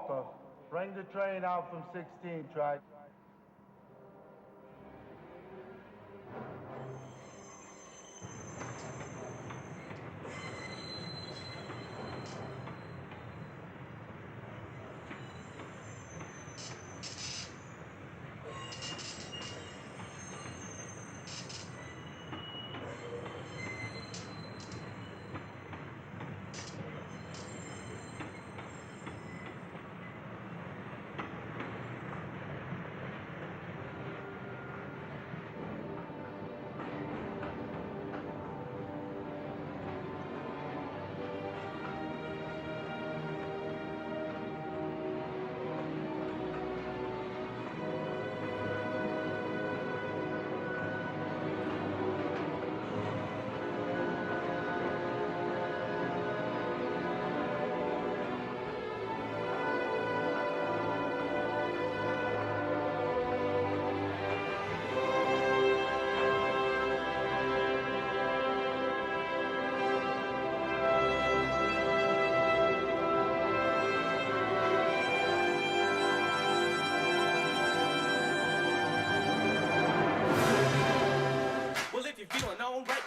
Walker. Bring the train out from 16 track.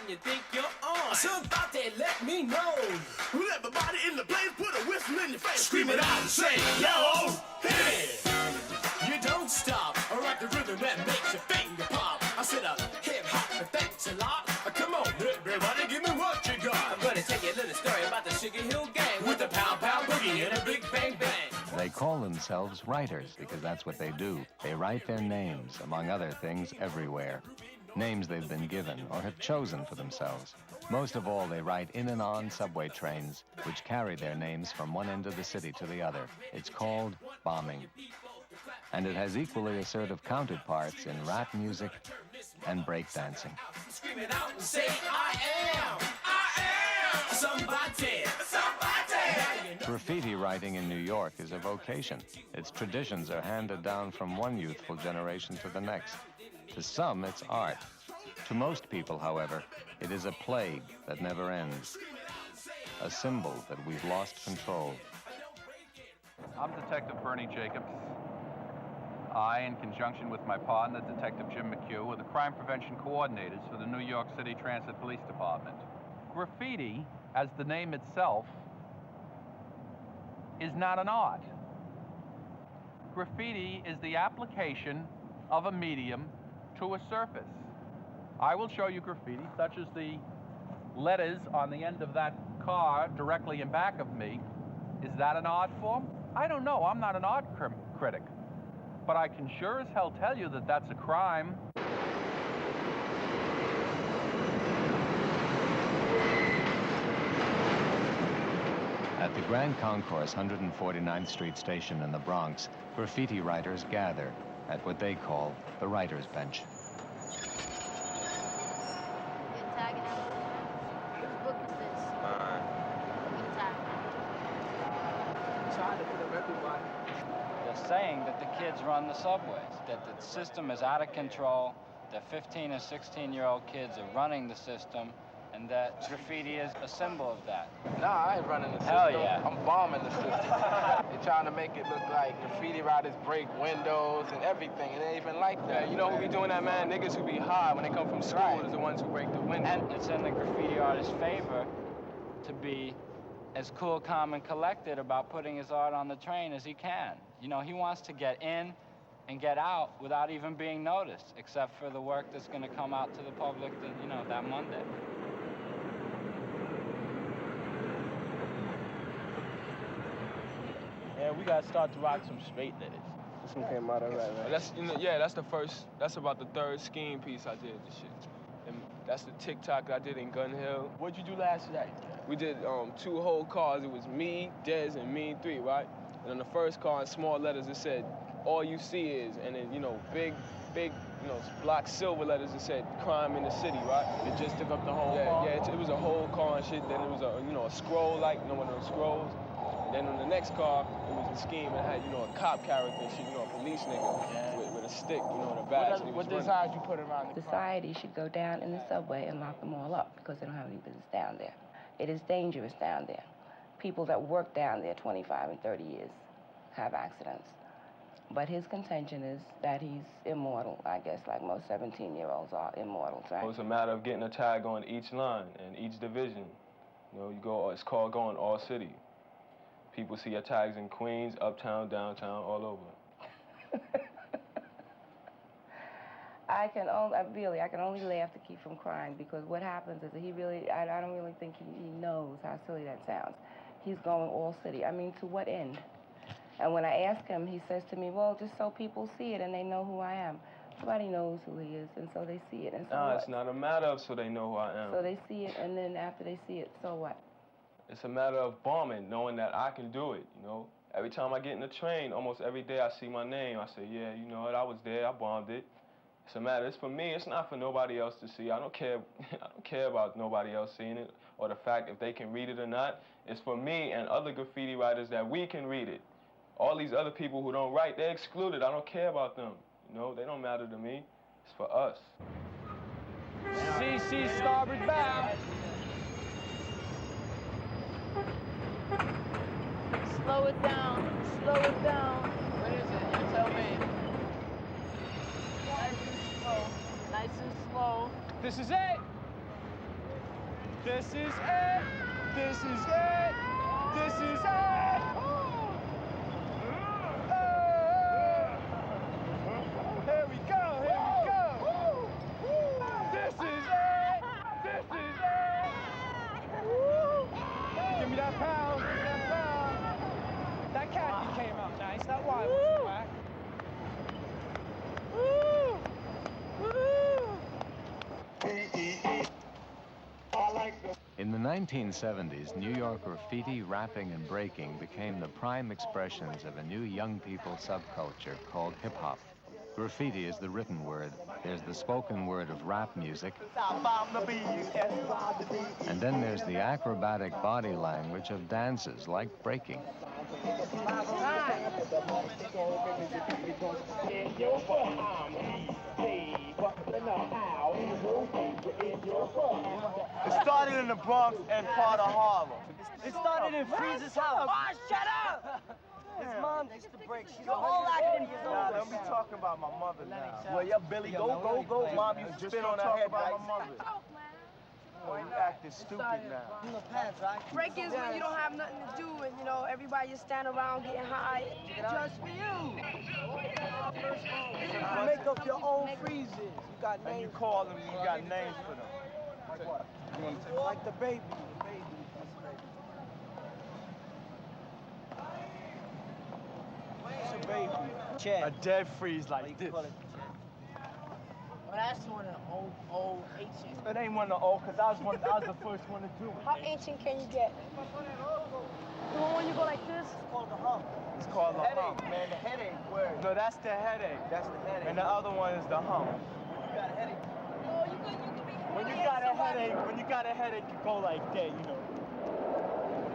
You think you're on? Somebody let me know. Everybody in the place put a whistle in your face. Scream it out and say, yo, hey! You don't stop. I rock the rhythm that makes your finger pop. I said a hip hop, but thanks a lot. Come on, everybody, give me what you got. I'm gonna tell you a little story about the Sugar Hill Gang with the pow pow boogie and a big bang bang. They call themselves writers because that's what they do. They write their names, among other things, everywhere. Names they've been given or have chosen for themselves. Most of all, they write in and on subway trains, which carry their names from one end of the city to the other. It's called bombing. And it has equally assertive counterparts in rap music and breakdancing. Scream it out and say, I am somebody. Graffiti writing in New York is a vocation. Its traditions are handed down from one youthful generation to the next. To some, it's art. To most people, however, it is a plague that never ends. A symbol that we've lost control. I'm Detective Bernie Jacobs. I, in conjunction with my partner, Detective Jim McHugh, are the crime prevention coordinators for the New York City Transit Police Department. Graffiti, as the name itself, is not an art. Graffiti is the application of a medium to a surface. I will show you graffiti, such as the letters on the end of that car directly in back of me. Is that an art form? I don't know. I'm not an art critic. But I can sure as hell tell you that that's a crime. At the Grand Concourse 149th Street station in the Bronx, graffiti writers gather at what they call the writer's bench. They're saying that the kids run the subways, that the system is out of control, that 15 and 16-year-old kids are running the system, and that graffiti is a symbol of that. Nah, I ain't running the system. Hell yeah. I'm bombing the system. They're trying to make it look like graffiti writers break windows and everything. It ain't even like that. Yeah, you know who be doing that, man? Niggas who be high when they come from school is the ones who break the window. And it's in the graffiti artist's favor to be as cool, calm, and collected about putting his art on the train as he can. You know, he wants to get in and get out without even being noticed, except for the work that's going to come out to the public, that Monday. Yeah, we gotta start to rock some straight letters. This one came out all right, right? That's about the third scheme piece I did this shit. And that's the TikTok I did in Gun Hill. What'd you do last night? We did 2 whole cars. It was me, Dez, and Mean 3, right? And on the first car in small letters it said, all you see is, and then, big, block silver letters it said, crime in the city, right? It just took up the whole car? Yeah, it was a whole car and shit. Then it was a scroll, like, one of those scrolls. Then on the next car, it was a scheme. It had, a cop character and shit, a police nigga with a stick, in a badge. What designs you put around the car? Society should go down in the subway and lock them all up because they don't have any business down there. It is dangerous down there. People that work down there 25 and 30 years have accidents. But his contention is that he's immortal, I guess, like most 17-year-olds are immortals, right? So it's a matter of getting a tag on each line and each division. You know, you go, it's called going all city. People see your tags in Queens, uptown, downtown, all over. I can only laugh to keep from crying, because what happens is that I don't really think he knows how silly that sounds. He's going all city. I mean, to what end? And when I ask him, he says to me, well, just so people see it and they know who I am. Nobody knows who he is, and so they see it. And so no, it's not a matter of so they know who I am. So they see it, and then after they see it, so what? It's a matter of bombing, knowing that I can do it, you know? Every time I get in the train, almost every day I see my name, I say, yeah, you know what, I was there, I bombed it. It's a matter, it's for me, it's not for nobody else to see. I don't care about nobody else seeing it, or the fact if they can read it or not. It's for me and other graffiti writers that we can read it. All these other people who don't write, they're excluded. I don't care about them. You know, they don't matter to me. It's for us. CC starboard bow. Slow it down. Slow it down. What is it? You tell me. Nice and slow. Nice and slow. This is it. This is it. This is it. This is it. Here we go. Here we go. This is it. This is it. Give me that pound. Give me that pound. That khaki came out nice. That wine was whack. In the 1970s, New York graffiti, rapping, and breaking became the prime expressions of a new young people subculture called hip-hop. Graffiti is the written word. There's the spoken word of rap music. And then there's the acrobatic body language of dances like breaking. It started in the Bronx and part of Harlem. It started in Freeze's house. Oh, shut up! His mom used to break. She's all acting years old. Nah, don't be talking about my mother now. Well, yeah, Billy, go. Mom used to spit on her head, right? My mother. Boy, you acting stupid now. In the pants, right? Break is when you don't have nothing to do and, you know, everybody just stand around getting high. Just for you. You make up your own freezes. You got names. And you call them, you got names for them. Like what? You want to take like the baby. It's a baby. Chad. A dead freeze like this. Well, that's one of the old ancient. It ain't one of the old, because I was the first one to do it. How ancient can you get? The one when you go like this? It's called the hump. It's called the hump. Man, the headache word. No, that's the headache. That's the headache. And the other one is the hump. You got a headache. Oh, you can be When you got a headache, you go like that, you know.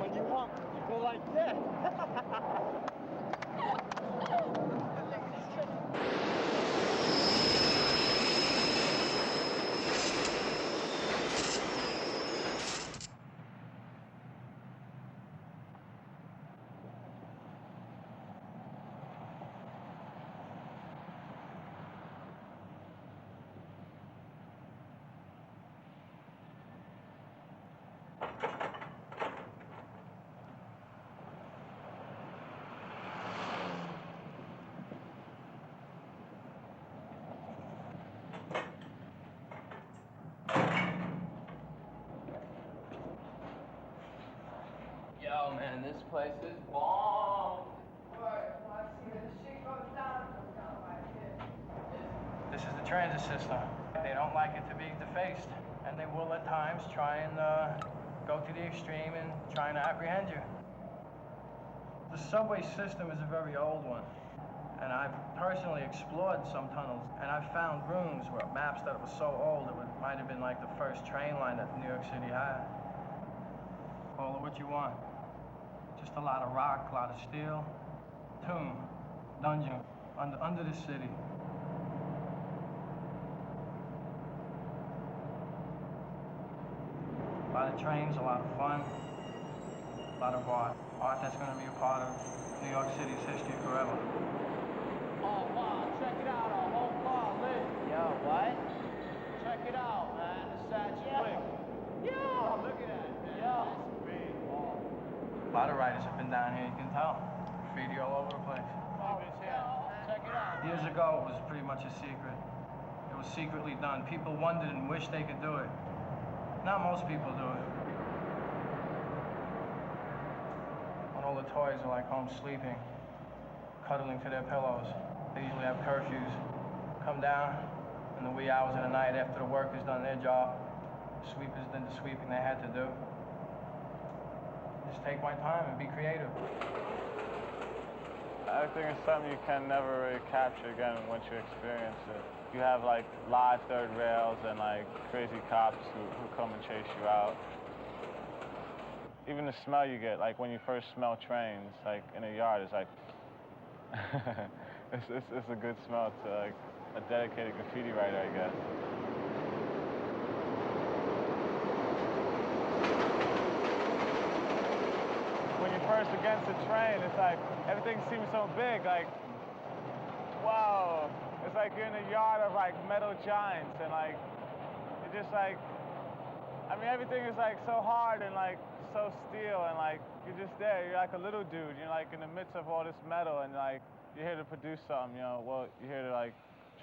When you hump, you go like that. Yo, man, this place is bomb. This is the transit system. They don't like it to be defaced, and they will at times try and go to the extreme and try and apprehend you. The subway system is a very old one, and I've personally explored some tunnels, and I've found rooms where maps that were so old it might have been like the first train line that New York City had. Call it what you want. Just a lot of rock, a lot of steel. Tomb, dungeon, under the city. A lot of trains, a lot of fun, a lot of art. Art that's going to be a part of New York City's history forever. Oh, wow, check it out, our whole car lit. Yo, what? Check it out, man, the Satch quick. Yo, look at that, man. Yo. That's big. Oh. A lot of writers have been down here, you can tell. Graffiti all over the place. Check it out. Years ago, it was pretty much a secret. It was secretly done. People wondered and wished they could do it. Now most people do it. When all the toys are like home sleeping, cuddling to their pillows. They usually have curfews. Come down in the wee hours of the night after the workers done their job. The sweepers did the sweeping they had to do. Just take my time and be creative. I think it's something you can never really capture again once you experience it. You have like live third rails and like crazy cops who come and chase you out. Even the smell you get, like when you first smell trains, like in a yard, it's like, it's a good smell to like a dedicated graffiti writer, I guess. When you're first against the train, it's like, everything seems so big, like, wow. It's like you're in a yard of like metal giants and like, you're just like, I mean, everything is like so hard and like so steel and like, you're just there, you're like a little dude, you're like in the midst of all this metal and like, you're here to produce something, you know, well, you're here to like,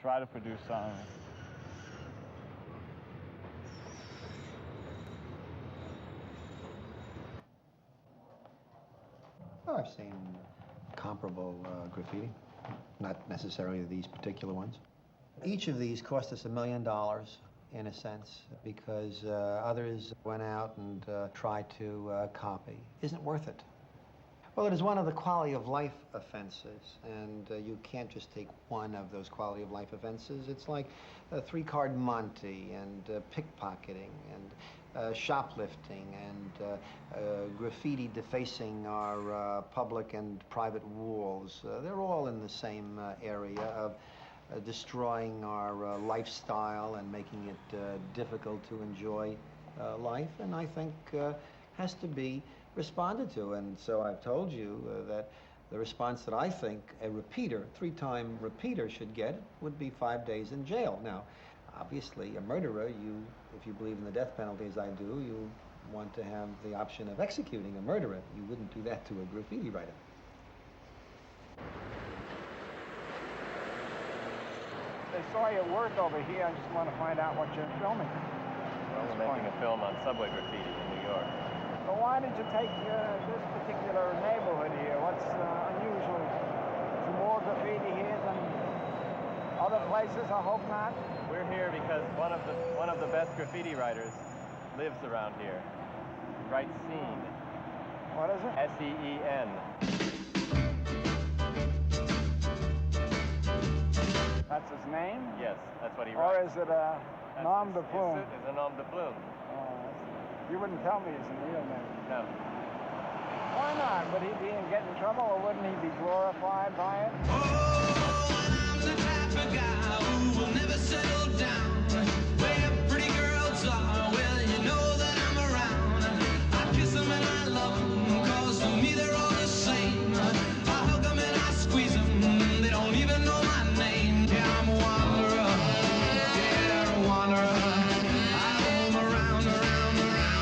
try to produce something. Oh, I've seen comparable graffiti, not necessarily these particular ones. Each of these cost us $1 million, in a sense, because others went out and tried to copy. Isn't worth it. Well, it is one of the quality of life offenses, and you can't just take one of those quality of life offenses. It's like three-card Monte and pickpocketing and shoplifting and graffiti defacing our public and private walls. They're all in the same area of destroying our lifestyle and making it difficult to enjoy life, and I think has to be responded to. And so I've told you that the response that I think a repeater, three-time repeater should get would be 5 days in jail. Now, obviously, a murderer, if you believe in the death penalty as I do, you want to have the option of executing a murderer. You wouldn't do that to a graffiti writer. They saw your work over here. I just want to find out what you're filming. Well, we're making a film on subway graffiti in New York. So why did you take this particular neighborhood here? What's unusual? Is there more graffiti here than other places? I hope not. We're here because one of the best graffiti writers lives around here. He writes scene. What is it? S-E-E-N. That's his name? Yes, that's what he Or writes. is it a nom de plume? It's a nom de plume. You wouldn't tell me his real name. No. Why not? Would he get in trouble, or wouldn't he be glorified by it? I'm the type of guy who will never settle down. Where pretty girls are, well, you know that I'm around. I kiss them and I love them, 'cause to me they're all the same. I hug them and I squeeze them, they don't even know my name. Yeah, I'm a wanderer, yeah, a wanderer. I roam around, around, around, around.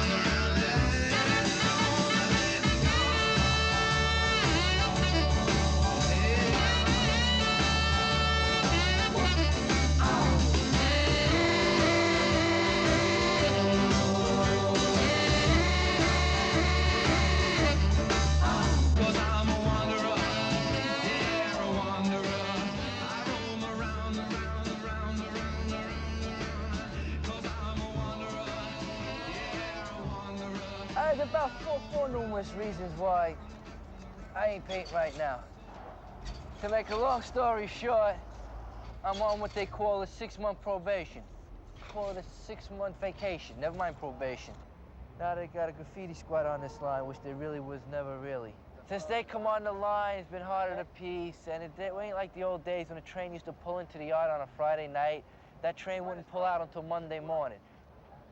There's about four numerous reasons why I ain't painting right now. To make a long story short, I'm on what they call a 6-month probation. Call it a 6-month vacation, never mind probation. Now they got a graffiti squad on this line, which there really was never really. Since they come on the line, it's been harder to piece, and it ain't like the old days when a train used to pull into the yard on a Friday night. That train wouldn't pull out until Monday morning.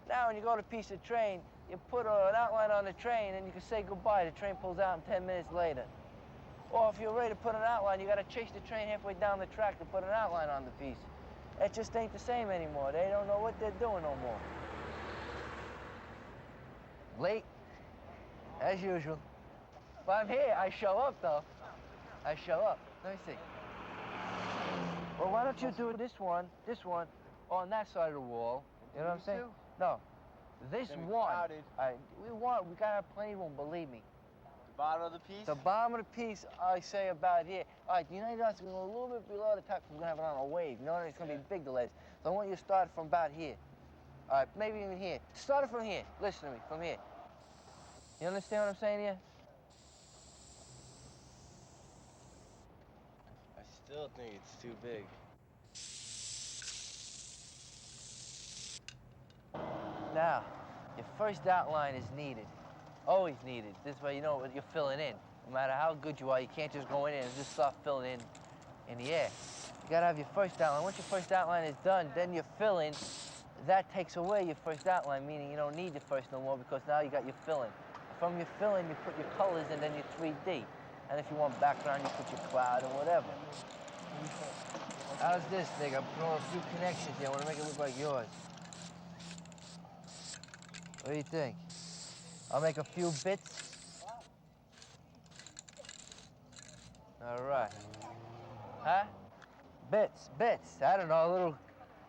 Now when you go to piece a train, you put an outline on the train and you can say goodbye. The train pulls out in 10 minutes later. Or if you're ready to put an outline, you gotta chase the train halfway down the track to put an outline on the piece. It just ain't the same anymore. They don't know what they're doing no more. Late, as usual. But I'm here, I show up though. I show up. Let me see. Well, why don't you do this one on that side of the wall? You know what I'm saying? No. This one. We gotta have plenty of room, believe me. The bottom of the piece? The bottom of the piece, I say about here. All right, you know that's going to go a little bit below the top. We're going to have it on a wave. You know what I mean? It's going to be big delays. So I want you to start from about here. All right, maybe even here. Start it from here. Listen to me, from here. You understand what I'm saying here? I still think it's too big. Now, your first outline is needed. Always needed. This way you know what you're filling in. No matter how good you are, you can't just go in and just start filling in the air. You gotta have your first outline. Once your first outline is done, then you fill in. That takes away your first outline, meaning you don't need your first no more because now you got your filling. From your filling, you put your colors and then your 3D. And if you want background, you put your cloud or whatever. How's this, nigga? I'm throwing a few connections here. I want to make it look like yours. What do you think? I'll make a few bits. All right. Huh? Bits. I don't know, little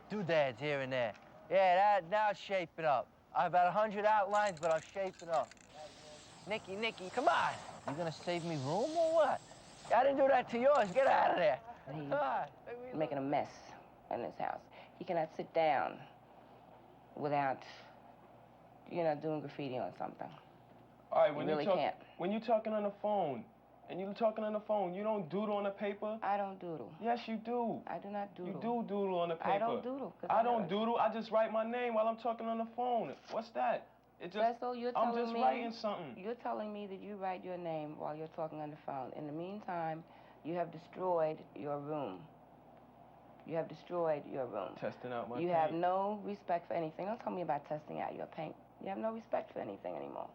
doodads here and there. Yeah, now it's shaping up. I have about 100 outlines, but I'm shaping up. Nicky, come on. You gonna save me room or what? I didn't do that to yours. Get out of there. He's making a mess in this house. He cannot sit down without, doing graffiti on something. All right, when you really can't. When you're talking on the phone, you don't doodle on the paper? I don't doodle. Yes, you do. I do not doodle. You do doodle on the paper. I don't doodle. I don't doodle. I just write my name while I'm talking on the phone. What's that? Cecil, I'm just writing something. You're telling me that you write your name while you're talking on the phone. In the meantime, you have destroyed your room. Testing out my You paint. have no respect for anything. Don't tell me about testing out your paint. You have no respect for anything anymore.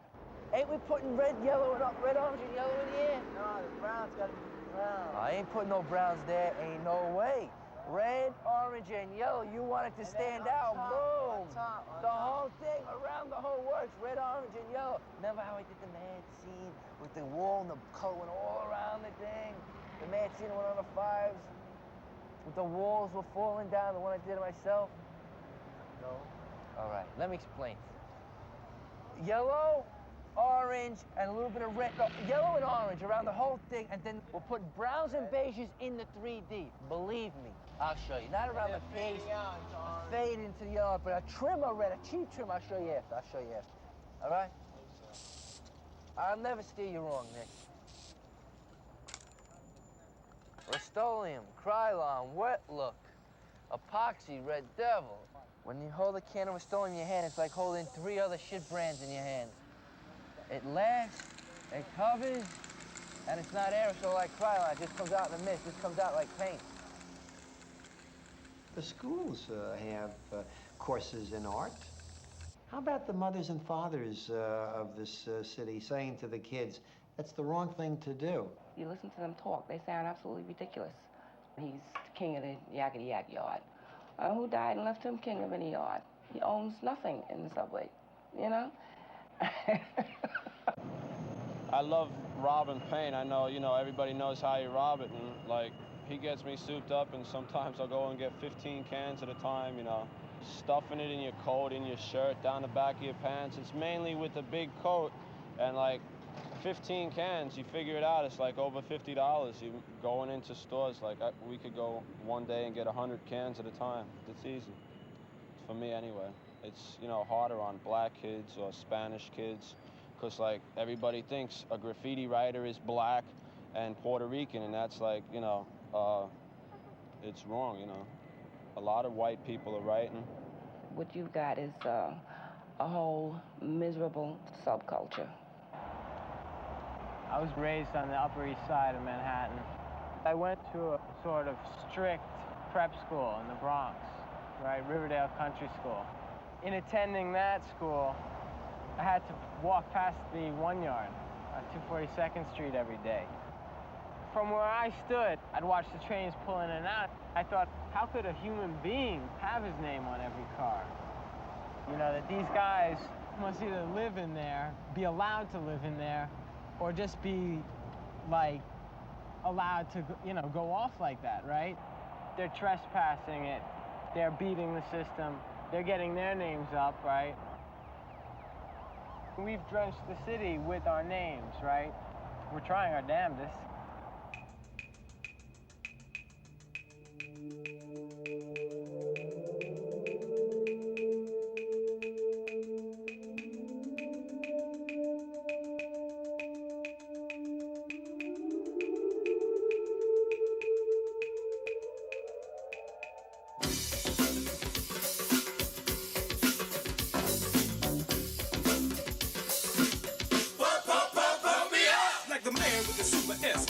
Ain't we putting red, orange, and yellow in here? No, the brown's got to be brown. I ain't putting no browns there. Ain't no way. Red, orange, and yellow. You want it to stand out. Boom. The whole thing, around the whole works. Red, orange, and yellow. Remember how I did the mad scene with the wall and the color went all around the thing? The mad scene went on the fives. With the walls were falling down, the one I did it myself? No. All right, let me explain. Yellow, orange, and a little bit of red. No, yellow and orange around the whole thing, and then we'll put browns and beiges in the 3D. Believe me, I'll show you. Not around the face, fade into the yellow, but a trim of red, a cheap trim. I'll show you after. All right? I'll never steer you wrong, Nick. Rust-Oleum, Krylon, Wet Look, Epoxy, Red Devil. When you hold a can of Rust-Oleum in your hand, it's like holding 3 other shit brands in your hand. It lasts, it covers, and it's not aerosol like Krylon. It just comes out in the mist. It just comes out like paint. The schools have courses in art. How about the mothers and fathers of this city saying to the kids, that's the wrong thing to do? You listen to them talk, they sound absolutely ridiculous. He's king of the yakety yak yard. Who died and left him king of any yard? He owns nothing in the subway, you know? I love robbing paint. I know, everybody knows how you rob it, and like, he gets me souped up, and sometimes I'll go and get 15 cans at a time, stuffing it in your coat, in your shirt, down the back of your pants. It's mainly with a big coat, and like, 15 cans, you figure it out, it's like over $50. You going into stores, like we could go one day and get 100 cans at a time. It's easy, for me anyway. It's, harder on black kids or Spanish kids, because like everybody thinks a graffiti writer is black and Puerto Rican, and that's like, it's wrong, A lot of white people are writing. What you've got is a whole miserable subculture. I was raised on the Upper East Side of Manhattan. I went to a sort of strict prep school in the Bronx, right, Riverdale Country School. In attending that school, I had to walk past the 1 yard on 242nd Street every day. From where I stood, I'd watch the trains pull in and out. I thought, how could a human being have his name on every car? You know, that these guys must either live in there, be allowed to live in there, or just be, like, allowed to, you know, go off like that, right? They're trespassing it. They're beating the system. They're getting their names up, right? We've drenched the city with our names, right? We're trying our damnedest.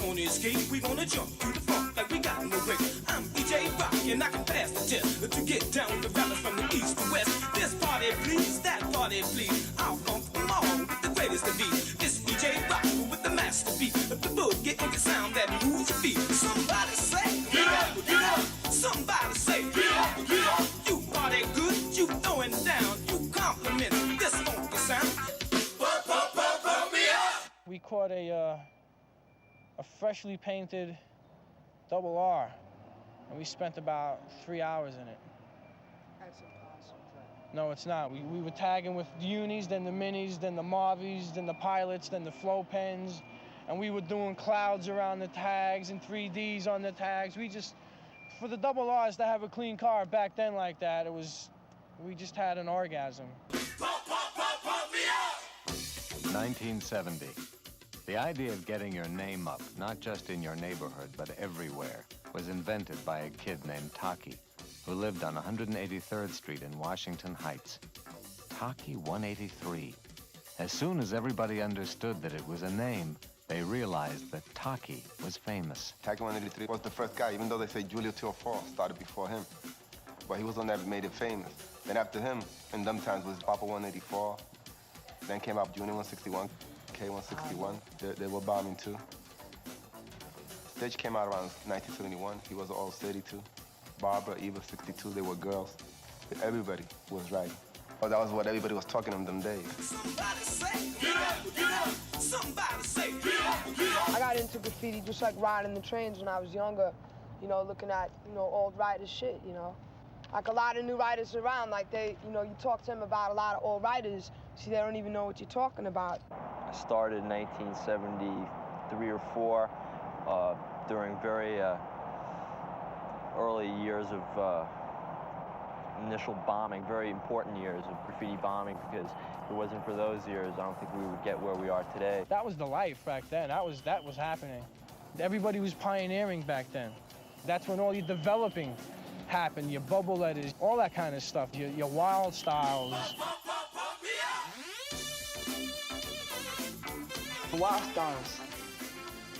On his skate, we gonna jump through the funk like we got no break. I'm EJ Rock and I can pass the test to get down with the rappers from the east to west. This party please, that party please. I'll funk them all with the greatest of these. It's EJ Rock with the master beat, the boogie funky sound that moves your feet. Somebody say, get up, get up. Somebody say, get up, get up. You party good, you throwing down, you compliment this funky sound. Pump me up. We caught a freshly painted double R, and we spent about 3 hours in it. That's impossible. No, it's not. We were tagging with the unis, then the minis, then the Marvies, then the pilots, then the flow pens, and we were doing clouds around the tags and 3Ds on the tags. We just, for the double Rs to have a clean car back then like that, we just had an orgasm. 1970. The idea of getting your name up, not just in your neighborhood, but everywhere, was invented by a kid named Taki, who lived on 183rd Street in Washington Heights. Taki 183. As soon as everybody understood that it was a name, they realized that Taki was famous. Taki 183 was the first guy, even though they say Julio Teoforo started before him. But he was the one that made it famous. Then after him, in them times, was Papa 184. Then came up Junior 161. K161, they were bombing too. Stage came out around 1971. He was all 32. Barbara, Eva, 62, they were girls. Everybody was writing. Well, that was what everybody was talking in them days. Somebody say, get up, get up. Somebody say, get up, get up. I got into graffiti just like riding the trains when I was younger, you know, looking at, you know, old writers' shit, you know. Like a lot of new writers around, like they, you know, you talk to them about a lot of old writers, see, they don't even know what you're talking about. I started in 1973 or 4 during very early years of initial bombing, very important years of graffiti bombing, because if it wasn't for those years, I don't think we would get where we are today. That was the life back then. That was happening. Everybody was pioneering back then. That's when all your developing happened, your bubble letters, all that kind of stuff, your wild styles. Wild styles.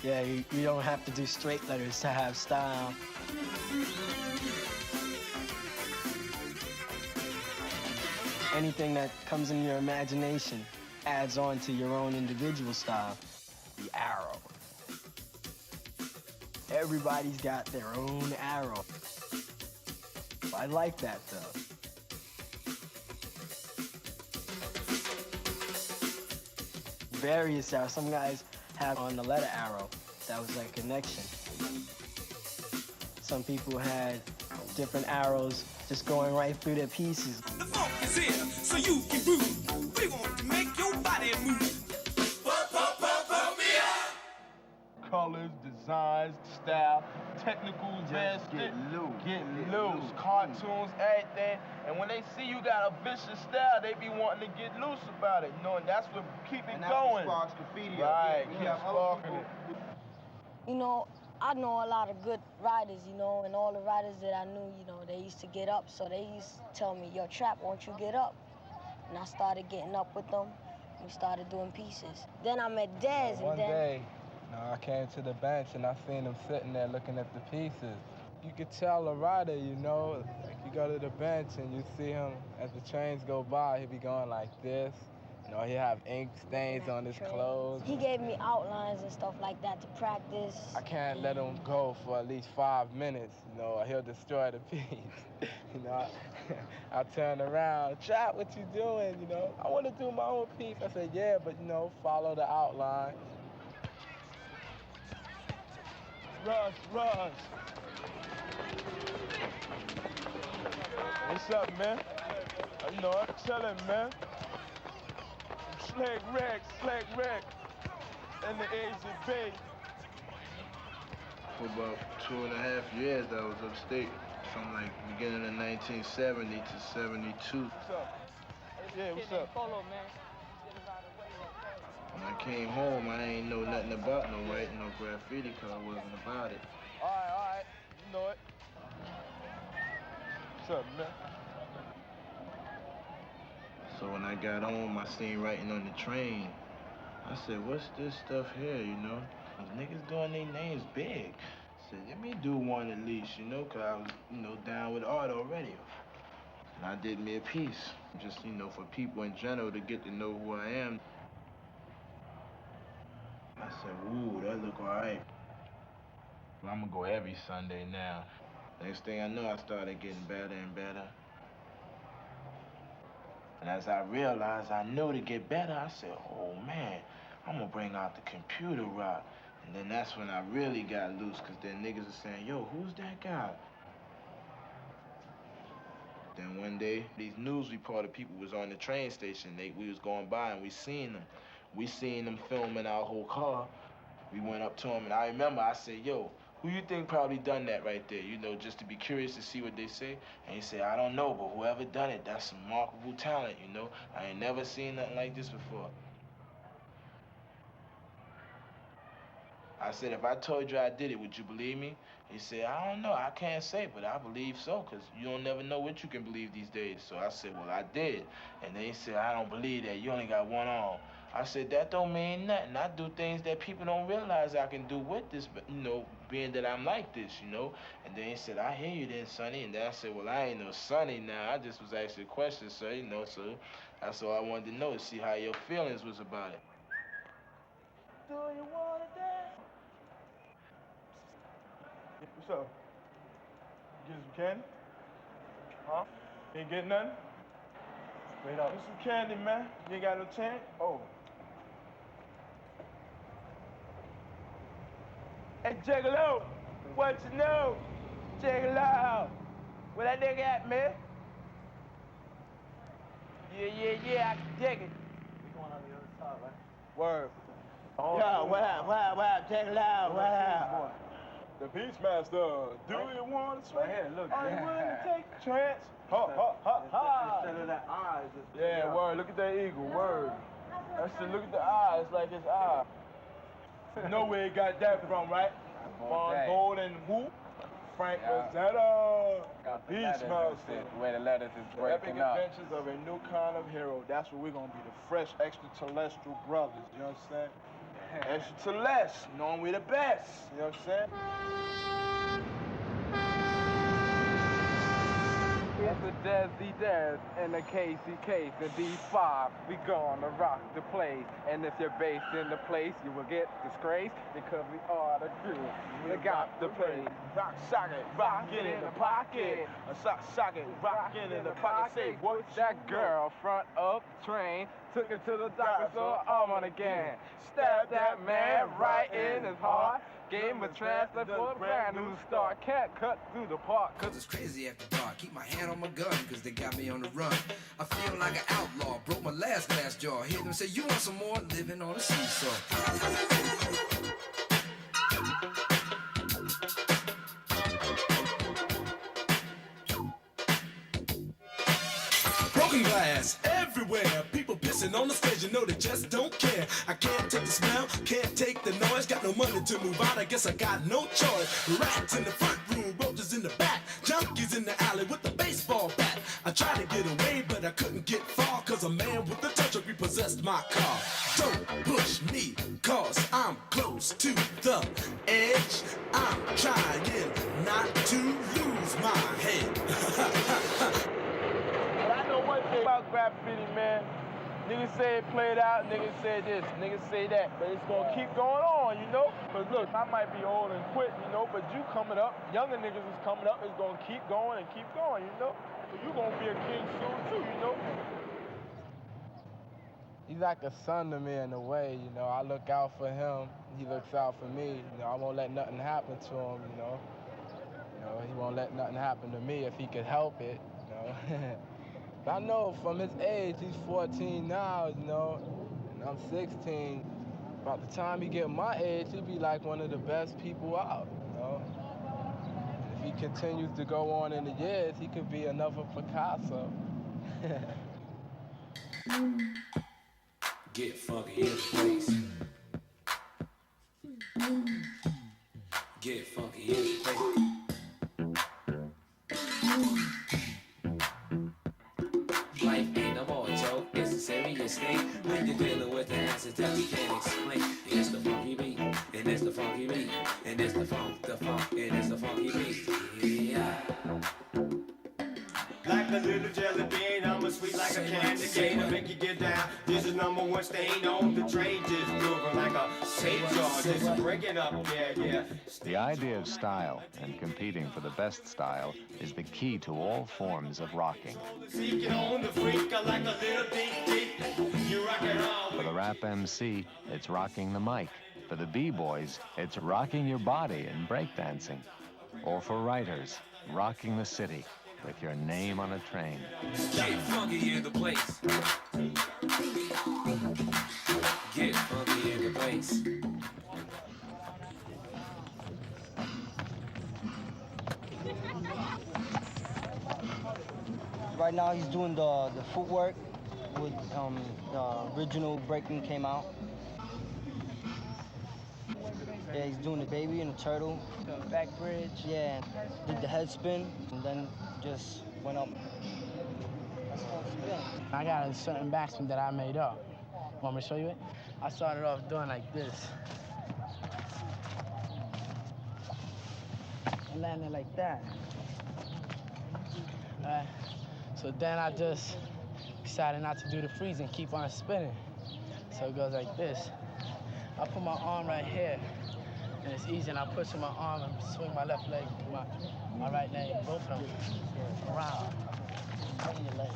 Yeah, you don't have to do straight letters to have style. Anything that comes in your imagination adds on to your own individual style. The arrow. Everybody's got their own arrow. I like that, though. Various arrows. Some guys have on the letter arrow. That was like connection. Some people had different arrows just going right through their pieces. The funk is here, so you can groove. We want to make your body move. Colors, designs, style, technical advanced. Get loose. Cartoons, everything. And when they see you got a vicious style, they be wanting to get loose about it, you know, and that's what keep it going. Sparks graffiti. Right, keep sparking it. You know, I know a lot of good writers, you know, and all the writers that I knew, you know, they used to get up, so they used to tell me, yo, Trap, won't you get up? And I started getting up with them. We started doing pieces. Then I met Dez, One day, I came to the bench and I seen him sitting there looking at the pieces. You could tell a writer, you know, like you go to the bench and you see him as the trains go by, he'd be going like this, You know, he have ink stains on his clothes. He gave me outlines and stuff like that to practice. I can't let him go for at least 5 minutes. You know, he'll destroy the piece. You know, I turn around, Chap, what you doing? You know, I want to do my own piece. I said, yeah, but you know, follow the outline. Rush. What's up, man? You know, I'm chillin', man. Slick Rick. In the AZB. For about 2.5 years, I was upstate. From like beginning of 1970 to 72. What's up? Yeah, what's up? When I came home, I ain't know nothing about no writing, no graffiti, because I wasn't about it. All right. You know it. What's up, man? So when I got home, I seen writing on the train. I said, what's this stuff here, you know? Those niggas doing their names big. I said, let me do one at least, you know, because I was, you know, down with art already. And I did me a piece, just, you know, for people in general to get to know who I am. I said, ooh, that look all right. Well, I'm gonna go every Sunday now. Next thing I know, I started getting better and better. And as I realized I knew to get better, I said, oh man, I'm gonna bring out the computer rock. And then that's when I really got loose, because then niggas are saying, yo, who's that guy? Then one day, these news reporter people was on the train station. We was going by and we seen them. We seen them filming our whole car. We went up to them and I remember I said, yo, who you think probably done that right there? You know, just to be curious to see what they say. And he said, I don't know, but whoever done it, that's some remarkable talent, you know? I ain't never seen nothing like this before. I said, if I told you I did it, would you believe me? He said, I don't know, I can't say, but I believe so, because you don't never know what you can believe these days. So I said, well, I did. And then he said, I don't believe that, you only got one arm. I said, that don't mean nothing. I do things that people don't realize I can do with this, you know, being that I'm like this, you know? And then he said, I hear you then, Sonny. And then I said, well, I ain't no Sonny now. I just was asking a question, sir, you know, so that's all I wanted to know, to see how your feelings was about it. Do you want to dance? What's up? Get some candy? Huh? Ain't get nothing? Straight up. Get some candy, man. You ain't got no change? Oh. Hey, check it out. What you know? Check it out. Where that nigga at, man? Yeah, I can dig it. We're going on the other side, right? Word. Oh, Yo, what up, check it out, what up? The Peace Master, do you want to swing? Right here, look. Are you willing to take a chance? Instead of that eyes. Yeah, word, look at that eagle, word. I said, look at the eyes, like his eye. You know where he got that from, right? Von Gold and who? Frank Rosetta. Peace Master. The way the letters is The breaking epic up. adventures of a new kind of hero. That's what we're gonna be, the fresh extraterrestrial brothers, you know what I'm saying? Extra to less, knowing we're the best, you know what I'm saying? It's a Desi and a Casey case, the D5. We gonna rock the place. And if you're based in the place, you will get disgraced because we are the crew. We got the place. Rock socket, rock it in the pocket. A socket, rock it in the pocket. Say what that girl front of the train took her to the doctor, so I'm on again. Stabbed that man right in his heart. Gave him a transplant for a brand new start. Can't cut through the park. Cause it's crazy after dark. Keep my hand on my gun, cause they got me on the run. I feel like an outlaw. Broke my last glass jaw. Hear them say, you want some more? Living on a seesaw. Broken glass everywhere. People pissing on the stage, you know they just don't care. I can't take the smell, can't take the noise. Got no money to move out, I guess I got no choice. Rats in the front room, roaches in the back. Junkies in the alley with the baseball bat. I tried to get away, but I couldn't get far. Cause a man with a touch of repossessed my car. Don't push me, cause I'm close to the edge. I'm trying not to lose my head. But I know one thing about graffiti, man. Niggas say it played out, niggas say this, niggas say that, but it's gonna keep going on, you know? Cause look, I might be old and quit, you know, but you coming up, younger niggas is coming up, it's gonna keep going and keep going, you know? So you gonna be a king soon too, you know? He's like a son to me in a way, you know. I look out for him, he looks out for me. You know, I won't let nothing happen to him, you know. He won't let nothing happen to me if he could help it, you know. But I know from his age, he's 14 now, you know, and I'm 16. By the time he get my age, he'd be like one of the best people out, you know. If he continues to go on in the years, he could be another Picasso. Get funky in the place. Get funky in the place. Life ain't no more joke, it's a serious thing. When you're dealing with the answers that you can't explain. It's the funky beat, and it's the funky beat, and it's the funk, and it's the funky beat. Yeah. Like a little jelly bean, I'm as sweet like a candy cane to make you get down. This is #1 stain on the train, just moving like a SEJA, just breaking up, yeah. The idea of style and competing for the best style is the key to all forms of rocking. For the rap MC, it's rocking the mic. For the B-boys, it's rocking your body and breakdancing. Or for writers, rocking the city with your name on a train. Get funky in the place. Get funky in the place. Right now he's doing the footwork with the original breaking came out. Yeah, he's doing the baby and the turtle. The back bridge. Yeah, did the head spin and then just went up. That's called spin. I got a certain backspin that I made up. Want me to show you it? I started off doing like this. And landed like that. So then I just decided not to do the freeze and keep on spinning. So it goes like this. I put my arm right here, and it's easy, and I push my arm and swing my left leg, my right leg, both of them around. Swing your leg.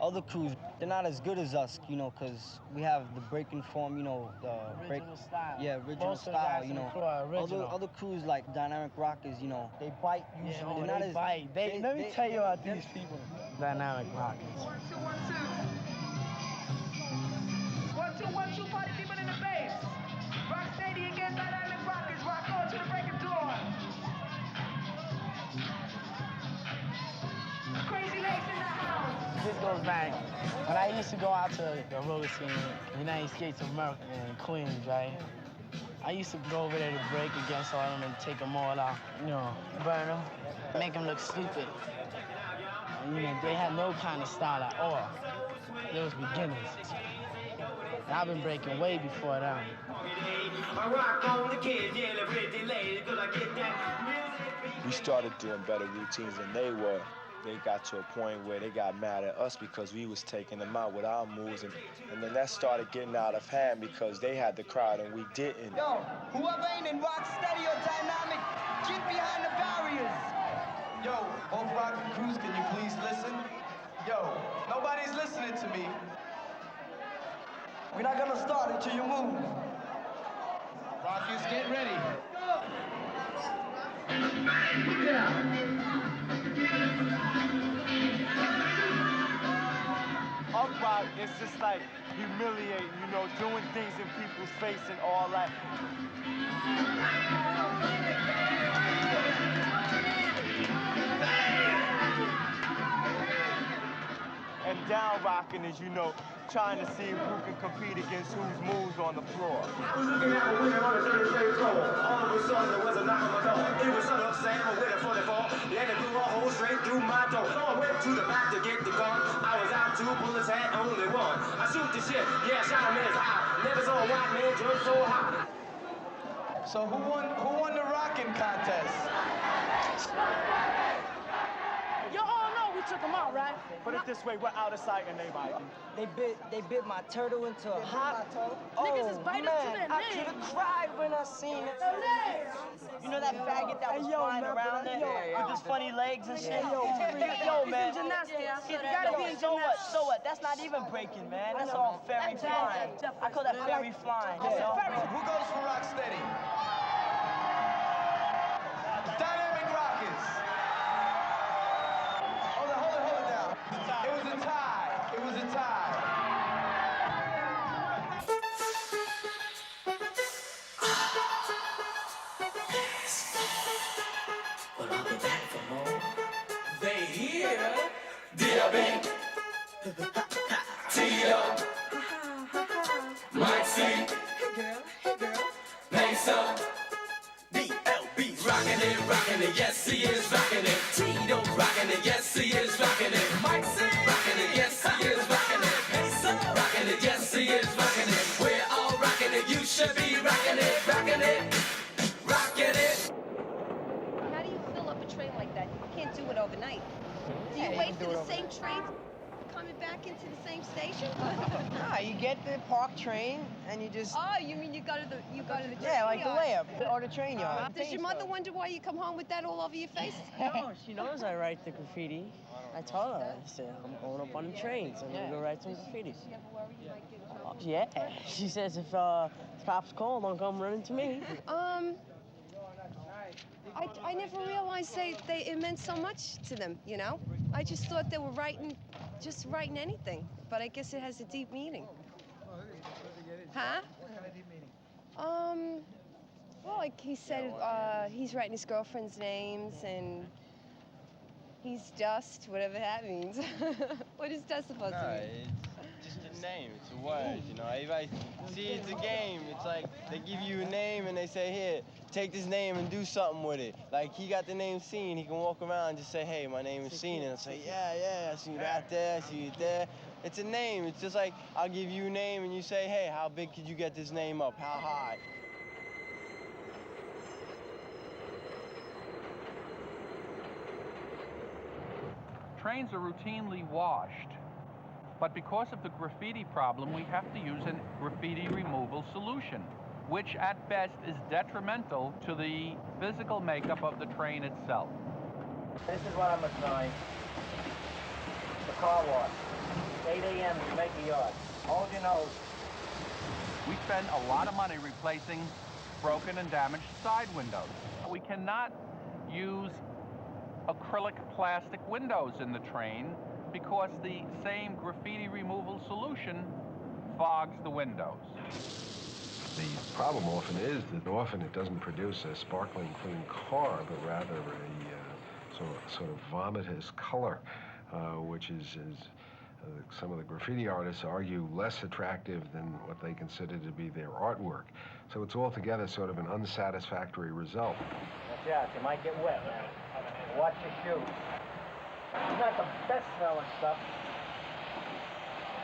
Other crews, they're not as good as us, you know, because we have the breaking form, you know, the original style. Yeah, original Most style, you know. Other crews like Dynamic Rockers, you know, they bite usually. Yeah, they're not they as bite. Let me tell you about these people. Dynamic Rockers. 1, 2, party people in the bass. Rock steady against Dynamic Rockers. Rock on to the break of dawn. Crazy legs in the house. This goes back when I used to go out to the road scene, United States of America in Queens, right? I used to go over there to break against all of them and take them all out, you know, burn them, make them look stupid. And, you know, they had no kind of style at all. They was beginners. And I've been breaking way before them. We started doing better routines than they were. They got to a point where they got mad at us because we was taking them out with our moves, and then that started getting out of hand because they had the crowd and we didn't. Yo, whoever ain't in rock steady or dynamic, get behind the barriers. Yo, both rockin' crews, can you please listen? Yo, nobody's listening to me. We're not gonna start until you move. Rockers, get ready. Upright, it's just like humiliating, you know, doing things in people's face and all that. And down rocking is, you know, trying to see who can compete against whose moves on the floor. Was looking at a winner on the 33rd floor. All of a sudden there was a knock on my door. It was shut up, Sam, a winner for the fall. Then it blew a hole straight through my door. So I went to the back to get the gun. I was out 2 bullets, had only 1. I shoot the shit, yeah, shot him in his eye. Never saw a white man jump so high. So who won the rocking contest? You all know we took them out, right? Put it this way, we're out of sight and they biting. They bit my turtle into a hot. Niggas is biting to their I could have cried when I seen it. You know that faggot that was flying around there with his funny legs and shit? Yo, man. So what? So what? That's not even breaking, man. That's all fairy flying. I call that fairy flying. Who goes for Rocksteady? Dynamic Rockets. Hold it down. It was a tie. It was a tie. Well, I'll be back for more. They here. D.O.B. T.O. Mike C. Hey girl. Mesa. D.L.B.'s rockin' it, yes he is rockin' it. Tito rockin' it, yes he is rockin' it. Mike C. rockin' it, yes he is rockin' it. Mesa rockin' it, yes he is rockin' it. We're all rockin' it, you should be rockin' it, rockin' it, rockin' it. How do you fill up a train like that? You can't do it overnight. Do you wait for the same train coming back into the same station? Nah, you get the park train and you just... Oh, you mean you go to the train Yeah, like the yard. layup or the train yard. Does your mother wonder why you come home with that all over your face? No, she knows I write the graffiti. I told her, I said, I'm going up on the trains. I'm going to go write some graffiti. Does she ever worry you might get in trouble? Yeah, she says if cops call, don't come running to me. I never realized it meant so much to them, you know? I just thought they were writing anything, but I guess it has a deep meaning. Huh? Well, like he said, he's writing his girlfriend's names, and he's Dust, whatever that means. What is Dust supposed to mean? It's just a name, it's a word, you know. Everybody, see, it's a game. It's like they give you a name and they say, here, take this name and do something with it. Like he got the name Scene, he can walk around and just say, hey, my name is Scene, and I'll say, yeah, I see you right there, I see you there. It's a name. It's just like I'll give you a name and you say, hey, how big could you get this name up? How high? Trains are routinely washed, but because of the graffiti problem, we have to use a graffiti removal solution, which at best is detrimental to the physical makeup of the train itself. This is what I'm assigned. The car wash. 8 a.m. to make the yard. Hold your nose. We spend a lot of money replacing broken and damaged side windows. We cannot use acrylic plastic windows in the train because the same graffiti removal solution fogs the windows. The problem often is that often it doesn't produce a sparkling clean car, but rather a sort of vomitous color, which is some of the graffiti artists argue less attractive than what they consider to be their artwork. So it's altogether sort of an unsatisfactory result. Watch out, you might get wet, man. Watch your shoes. It's not the best smelling stuff,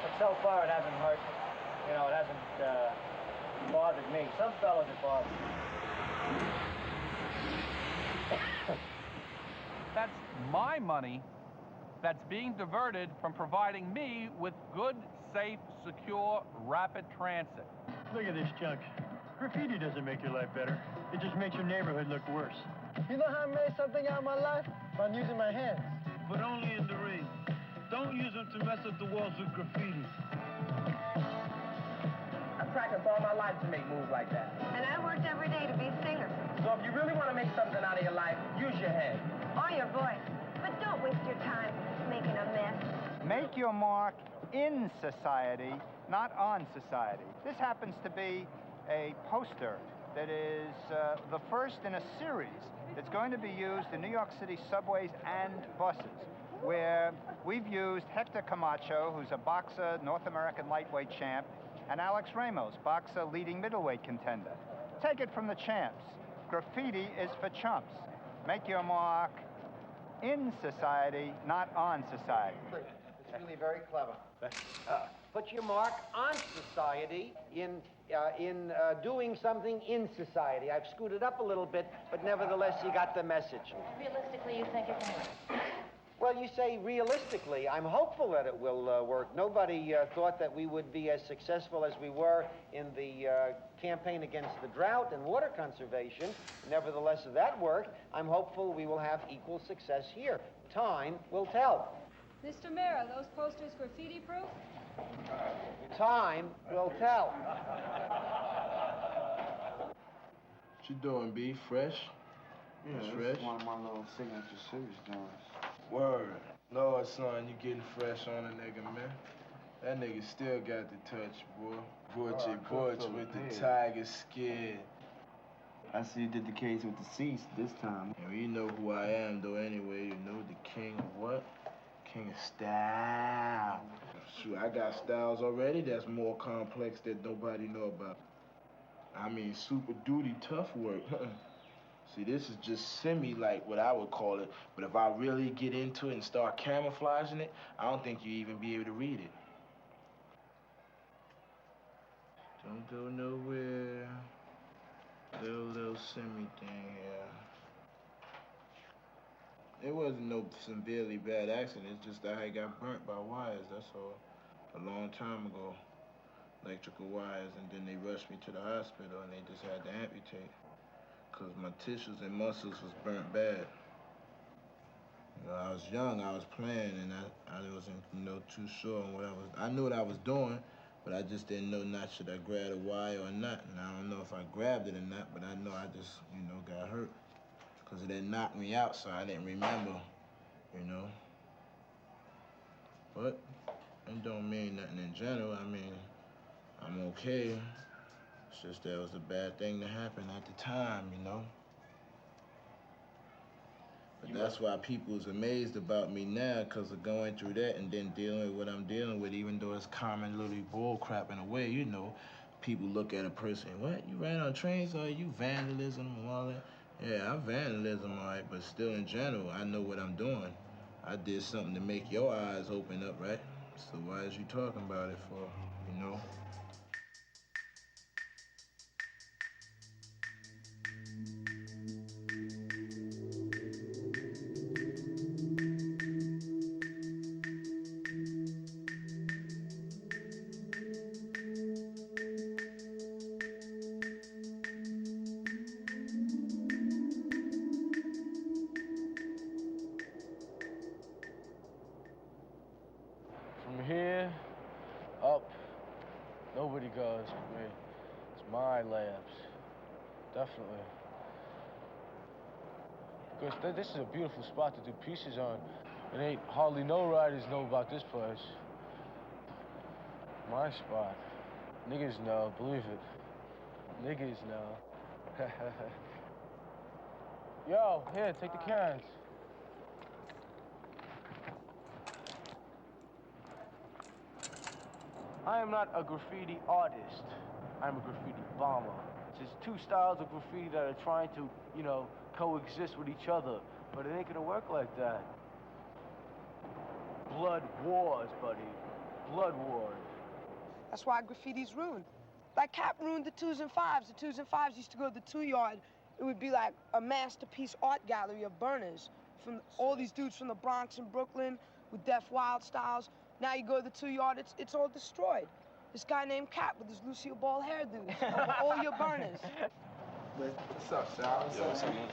but so far it hasn't hurt. You know, it hasn't bothered me. Some fellas it bothers. That's my money that's being diverted from providing me with good, safe, secure, rapid transit. Look at this junk. Graffiti doesn't make your life better. It just makes your neighborhood look worse. You know how I made something out of my life? By using my hands. But only in the ring. Don't use them to mess up the walls with graffiti. I practiced all my life to make moves like that. And I worked every day to be a singer. So if you really want to make something out of your life, use your head. Or your voice. But don't waste your time making a mess. Make your mark in society, not on society. This happens to be a poster that is the first in a series that's going to be used in New York City subways and buses, where we've used Hector Camacho, who's a boxer, North American lightweight champ, and Alex Ramos, boxer, leading middleweight contender. Take it from the champs. Graffiti is for chumps. Make your mark in society, not on society. really very clever. Put your mark on society in doing something in society. I've screwed it up a little bit, but nevertheless, you got the message. Realistically, you think it can work? Well, you say realistically. I'm hopeful that it will work. Nobody thought that we would be as successful as we were in the campaign against the drought and water conservation. Nevertheless, that worked. I'm hopeful we will have equal success here. Time will tell. Mr. Mayor, are those posters graffiti-proof? Time will tell. What you doing, B? Fresh? Yeah, It's this fresh? is one of my little signature series joints. Word. Lord, son, you getting fresh on a nigga, man. That nigga still got the touch, boy. Butch with the tiger skin. I see you did the case with the cease this time. Yeah, you know who I am, though, anyway. You know the king of what? King of style. Shoot, I got styles already that's more complex that nobody know about. I mean, super duty tough work. See, this is just semi-like what I would call it, but if I really get into it and start camouflaging it, I don't think you even be able to read it. Don't go nowhere. Little semi-thing here. It wasn't no severely bad accident, it's just that I got burnt by wires, that's all. A long time ago, electrical wires, and then they rushed me to the hospital and they just had to amputate. Because my tissues and muscles was burnt bad. You know, I was young, I was playing, and I wasn't, too sure on what I knew what I was doing, but I just didn't know not should I grab a wire or not. And I don't know if I grabbed it or not, but I know I just, got hurt. Because it had knocked me out, so I didn't remember, But it don't mean nothing in general. I mean, I'm okay. It's just that it was a bad thing to happen at the time, But that's why people's amazed about me now, because of going through that and then dealing with what I'm dealing with, even though it's common little bull crap in a way, People look at a person, what, you ran on trains, or you vandalism and all that? Yeah, I'm vandalism, all right, but still in general, I know what I'm doing. I did something to make your eyes open up, right? So why is you talking about it for, From here, up, nobody goes for me. It's my labs, definitely. Because this is a beautiful spot to do pieces on. It ain't hardly no riders know about this place. My spot. Niggas know, believe it. Niggas know. Yo, here, take the cans. I am not a graffiti artist. I'm a graffiti bomber. There's two styles of graffiti that are trying to, coexist with each other, but it ain't gonna work like that. Blood wars, buddy. Blood wars. That's why graffiti's ruined. Like Cap ruined the 2s and 5s. The 2s and 5s used to go to the 2 yard. It would be like a masterpiece art gallery of burners from all these dudes from the Bronx and Brooklyn with deaf wild styles. Now you go to the 2 yard, it's all destroyed. This guy named Cap with his Lucille Ball hairdo, all your burners. What's up, Sal? What's up, man?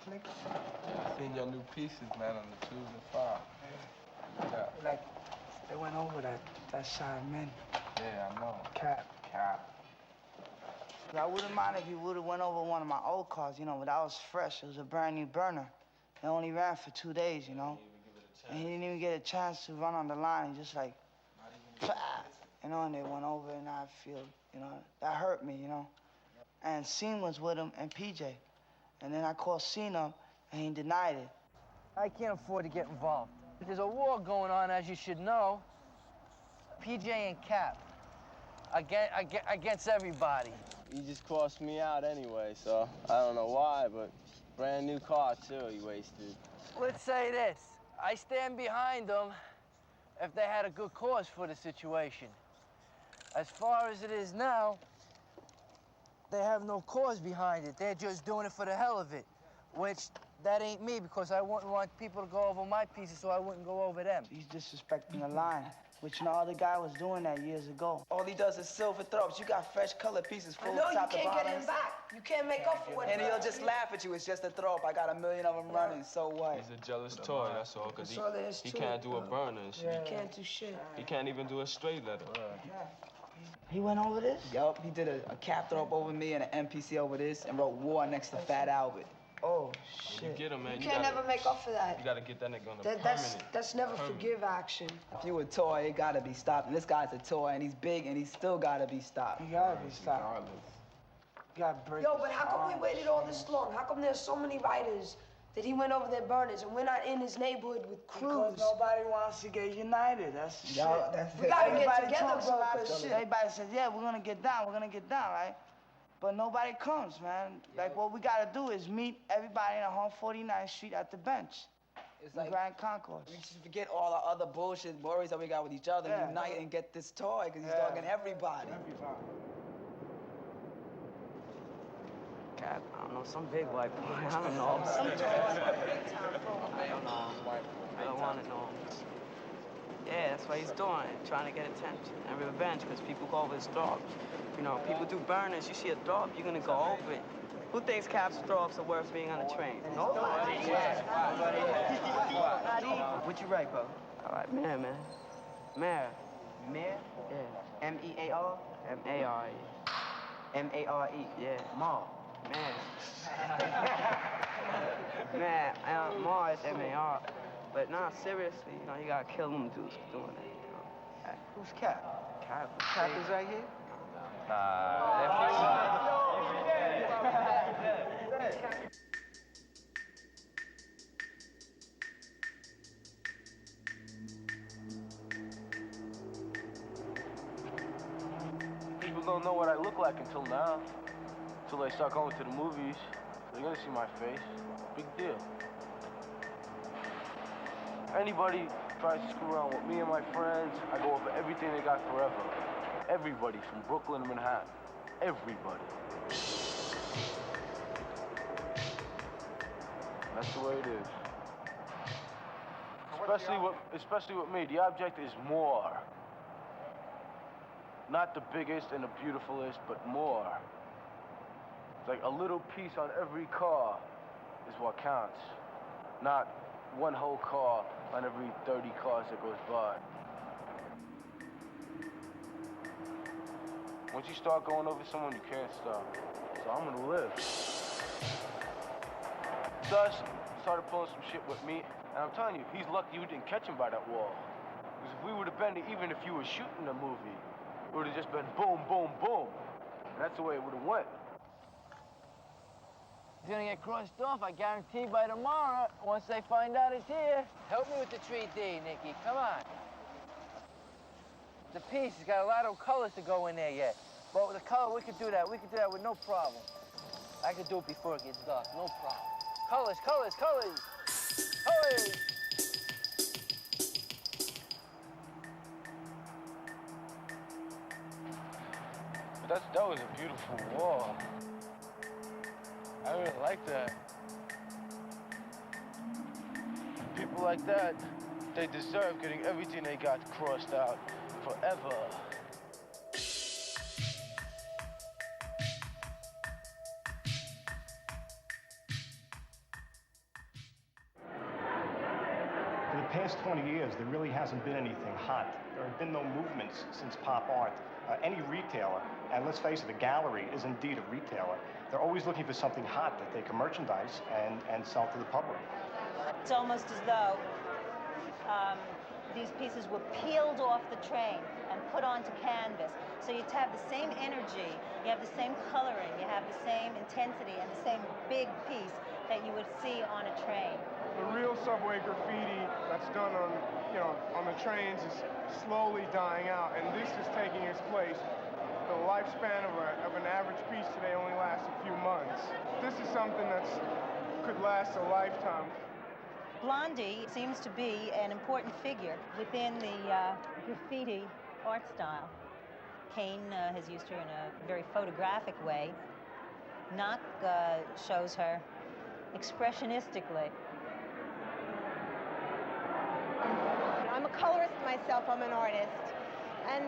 I seen your new pieces, man, on the 2s and 5s. Yeah. Like, they went over that side men. Yeah, I know. Cap. I wouldn't mind if you would have went over one of my old cars, but that was fresh. It was a brand new burner. It only ran for 2 days, And he didn't even get a chance to run on the line. He just like, and they went over and I feel, that hurt me, And Scene was with him and PJ. And then I called Scene up and he denied it. I can't afford to get involved. There's a war going on, as you should know. PJ and Cap. Against everybody. You just crossed me out anyway, so I don't know why, but Brand new car, too, he wasted. Let's say this. I stand behind them if they had a good cause for the situation. As far as it is now, they have no cause behind it. They're just doing it for the hell of it, which that ain't me, because I wouldn't want people to go over my pieces, so I wouldn't go over them. He's disrespecting the line, which no other guy was doing that years ago. All he does is silver throws. You got fresh color pieces full No, you top to can't bottom. get him back. You can't make up for it. And he'll just laugh at you. It's just a throw up. I got a million of them running, so what? He's a jealous toy, that's all, because That's all there is he to can't it, do a bro. burner and shit. He can't do shit. He can't even do a straight letter. He went over this? Yup, he did a cap throw up over me and an MPC over this and wrote war next to Fat Albert. Oh, shit. You get him, man. You can't never make up for that. You gotta get that nigga on the permanent. That's never forgive action. If you a toy, it gotta be stopped. And this guy's a toy, and he's big, and he's still gotta be stopped. He gotta be stopped. You gotta break. Yo, but how come we waited all this long? How come there's so many writers that he went over their burners and we're not in his neighborhood with crews? Because nobody wants to get united. That's the shit. We gotta get Everybody together, talks bro. about 'Cause shit. Everybody says, yeah, we're gonna get down, right? But nobody comes, man. Like, what we gotta do is meet everybody on 149th Street at the bench. It's like Grand Concourse. We just forget all the other bullshit worries that we got with each other, unite and get this toy, because he's talking everybody. God, I don't know, some big white boy, I don't know. Some toy. I don't know. I don't want to know. Yeah, that's what he's doing, trying to get attention and revenge, because people go over his throat. You know, people do burners, you see a throw up, you're gonna go over it. Who thinks Cap's throw-ups are worth being on a train? Nobody. What you write, bro? I write Mayor, man. Mayor. Mayor? Yeah. M-E-A-R? M-A-R-E. M-A-R-E? Yeah. Ma. Man. Man, Ma is M-A-R. But nah, seriously, you know, you gotta kill them dudes for doing that, you know. Who's Cap? Cap is right here? People don't know what I look like until now. Until they start going to the movies. They're gonna see my face. Big deal. Anybody tries to screw around with me and my friends, I go over everything they got forever. Everybody from Brooklyn to Manhattan. Everybody. That's the way it is. Especially with me, the object is more. Not the biggest and the beautifulest, but more. It's like a little piece on every car is what counts. Not one whole car on every 30 cars that goes by. Once you start going over someone, you can't stop. So I'm gonna live. Thus, started pulling some shit with me, and I'm telling you, he's lucky you didn't catch him by that wall. Because if we would have been, even if you were shooting a movie, it would have just been boom, boom, boom. And that's the way it would have went. It's gonna get crossed off, I guarantee, by tomorrow, once they find out it's here. Help me with the 3D, Nicky, come on. The piece has got a lot of colors to go in there yet. But with the color, we could do that. We could do that with no problem. I could do it before it gets dark, no problem. Colors, colors, colors! Colors! But that was a beautiful wall. I really like that. People like that, they deserve getting everything they got crossed out forever. For the past 20 years, there really hasn't been anything hot. There have been no movements since pop art. Any retailer, and let's face it, a gallery is indeed a retailer. They're always looking for something hot that they can merchandise and sell to the public. It's almost as though these pieces were peeled off the train and put onto canvas. So you have the same energy, you have the same coloring, you have the same intensity and the same big piece that you would see on a train. The real subway graffiti that's done on, on the trains is slowly dying out, and this is taking its place. The lifespan of an average piece today only lasts a few months. This is something that's could last a lifetime. Blondie seems to be an important figure within the graffiti art style. Kane has used her in a very photographic way. Knock shows her expressionistically. I'm a colorist myself, I'm an artist. And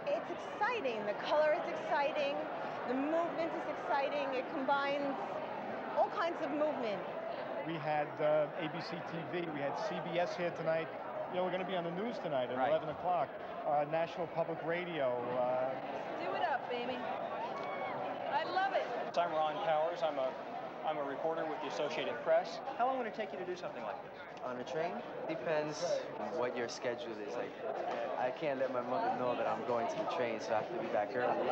it's exciting. The color is exciting, the movement is exciting. It combines all kinds of movement. We had ABC TV, we had CBS here tonight. You know, we're going to be on the news tonight at 11 o'clock. National Public Radio. Do it up, baby. I love it. I'm Ron Powers. I'm a reporter with the Associated Press. How long would it take you to do something like this? On a train? Depends what your schedule is. Like, I can't let my mother know that I'm going to the train, so I have to be back early.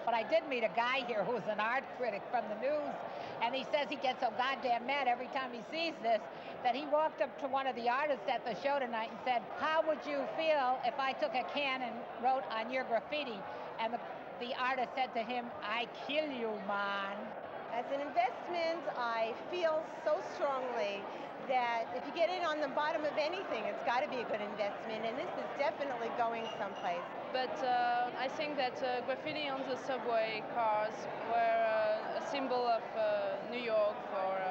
But I did meet a guy here who's an art critic from the news, and he says he gets so goddamn mad every time he sees this that he walked up to one of the artists at the show tonight and said, "How would you feel if I took a can and wrote on your graffiti?" And the artist said to him, "I kill you, man." As an investment, I feel so strongly that if you get in on the bottom of anything, it's got to be a good investment, and this is definitely going someplace. But I think that graffiti on the subway cars were a symbol of New York for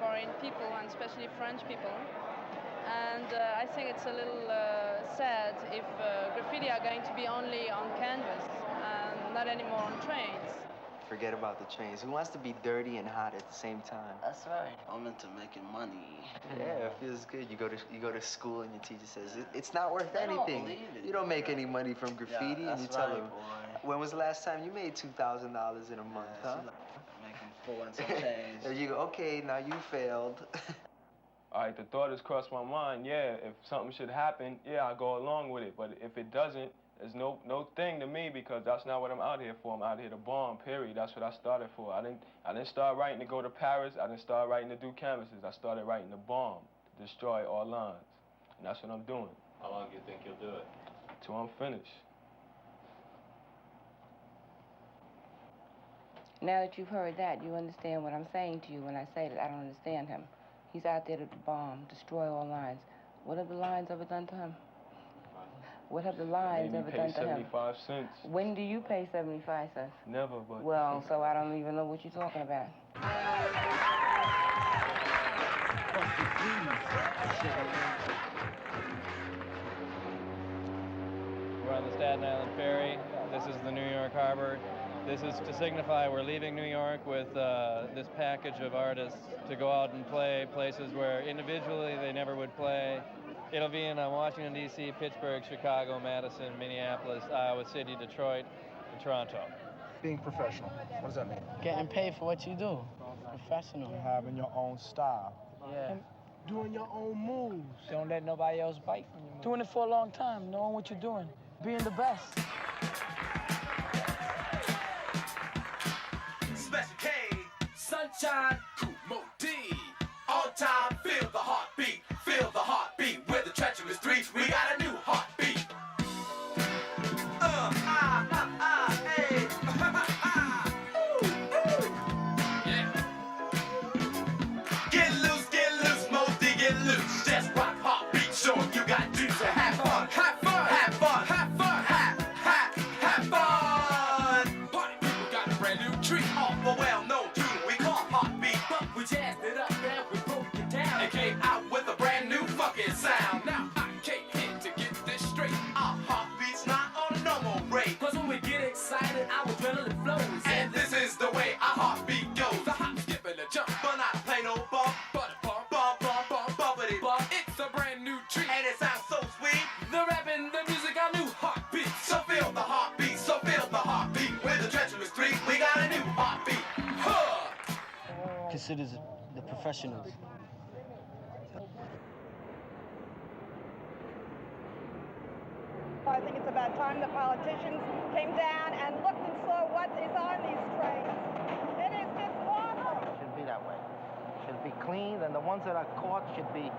foreign people, and especially French people. And I think it's a little sad if graffiti are going to be only on canvas and not anymore on trains. Forget about the trains. Who wants to be dirty and hot at the same time? That's right. I'm into making money. Yeah, it feels good. You go to school and your teacher says it's not worth They don't anything. believe it. You don't make any money from graffiti, Yeah, and you that's tell right, them. boy. When was the last time you made $2,000 in a month, huh? Making full and some change. There you go. Okay, now you failed. All right, the thought has crossed my mind. Yeah, if something should happen, yeah, I'll go along with it. But if it doesn't, there's no thing to me, because that's not what I'm out here for. I'm out here to bomb, period. That's what I started for. I didn't start writing to go to Paris. I didn't start writing to do canvases. I started writing to bomb, to destroy all lines. And that's what I'm doing. How long do you think you'll do it? Till I'm finished. Now that you've heard that, you understand what I'm saying to you when I say that I don't understand him. He's out there to bomb, destroy all lines. What have the lines ever done to him? What have the lines ever done to him? 75 cents. When do you pay 75 cents? Never, but... Well, so I don't even know what you're talking about. We're on the Staten Island Ferry. This is the New York Harbor. This is to signify we're leaving New York with this package of artists to go out and play places where individually they never would play. It'll be in Washington, D.C., Pittsburgh, Chicago, Madison, Minneapolis, Iowa City, Detroit, and Toronto. Being professional, what does that mean? Getting paid for what you do. Professional. Having your own style. Yeah. Doing your own moves. Don't let nobody else bite from you. Doing it for a long time, knowing what you're doing. Being the best. Special K, Sunshine, Kumo D. On time, feel the heartbeat. Feel the heartbeat. We're the treacherous three. We got a new heartbeat. Hey. Get loose, Mosty, get loose. Just rock heartbeat, show 'em you got juice to have fun. Have fun, have fun, have fun, have fun. Party people got a brand new treat. Off a well-known tune we call heartbeat. But we jazzed it up and we broke it down. And came out with a brand new fucking sound. Now I came here to get this straight. Our heartbeat's not on a normal rate. Cause when we get excited, our adrenaline flows. And this is the way our heartbeat goes. The hop, skip, and the jump. But not play no bump. But a bump, bump, bump, bump, bumpity bump. It's a brand new treat. And it sounds so sweet. The rap and the music, our new heartbeat. So feel the heartbeat, so feel the heartbeat. We're the treacherous three, we got a new heartbeat. Huh! Consider the professionals. I think it's about time the politicians came down and looked and saw what is on these trains. It is just awful. It shouldn't be that way. It should be clean, and the ones that are caught should be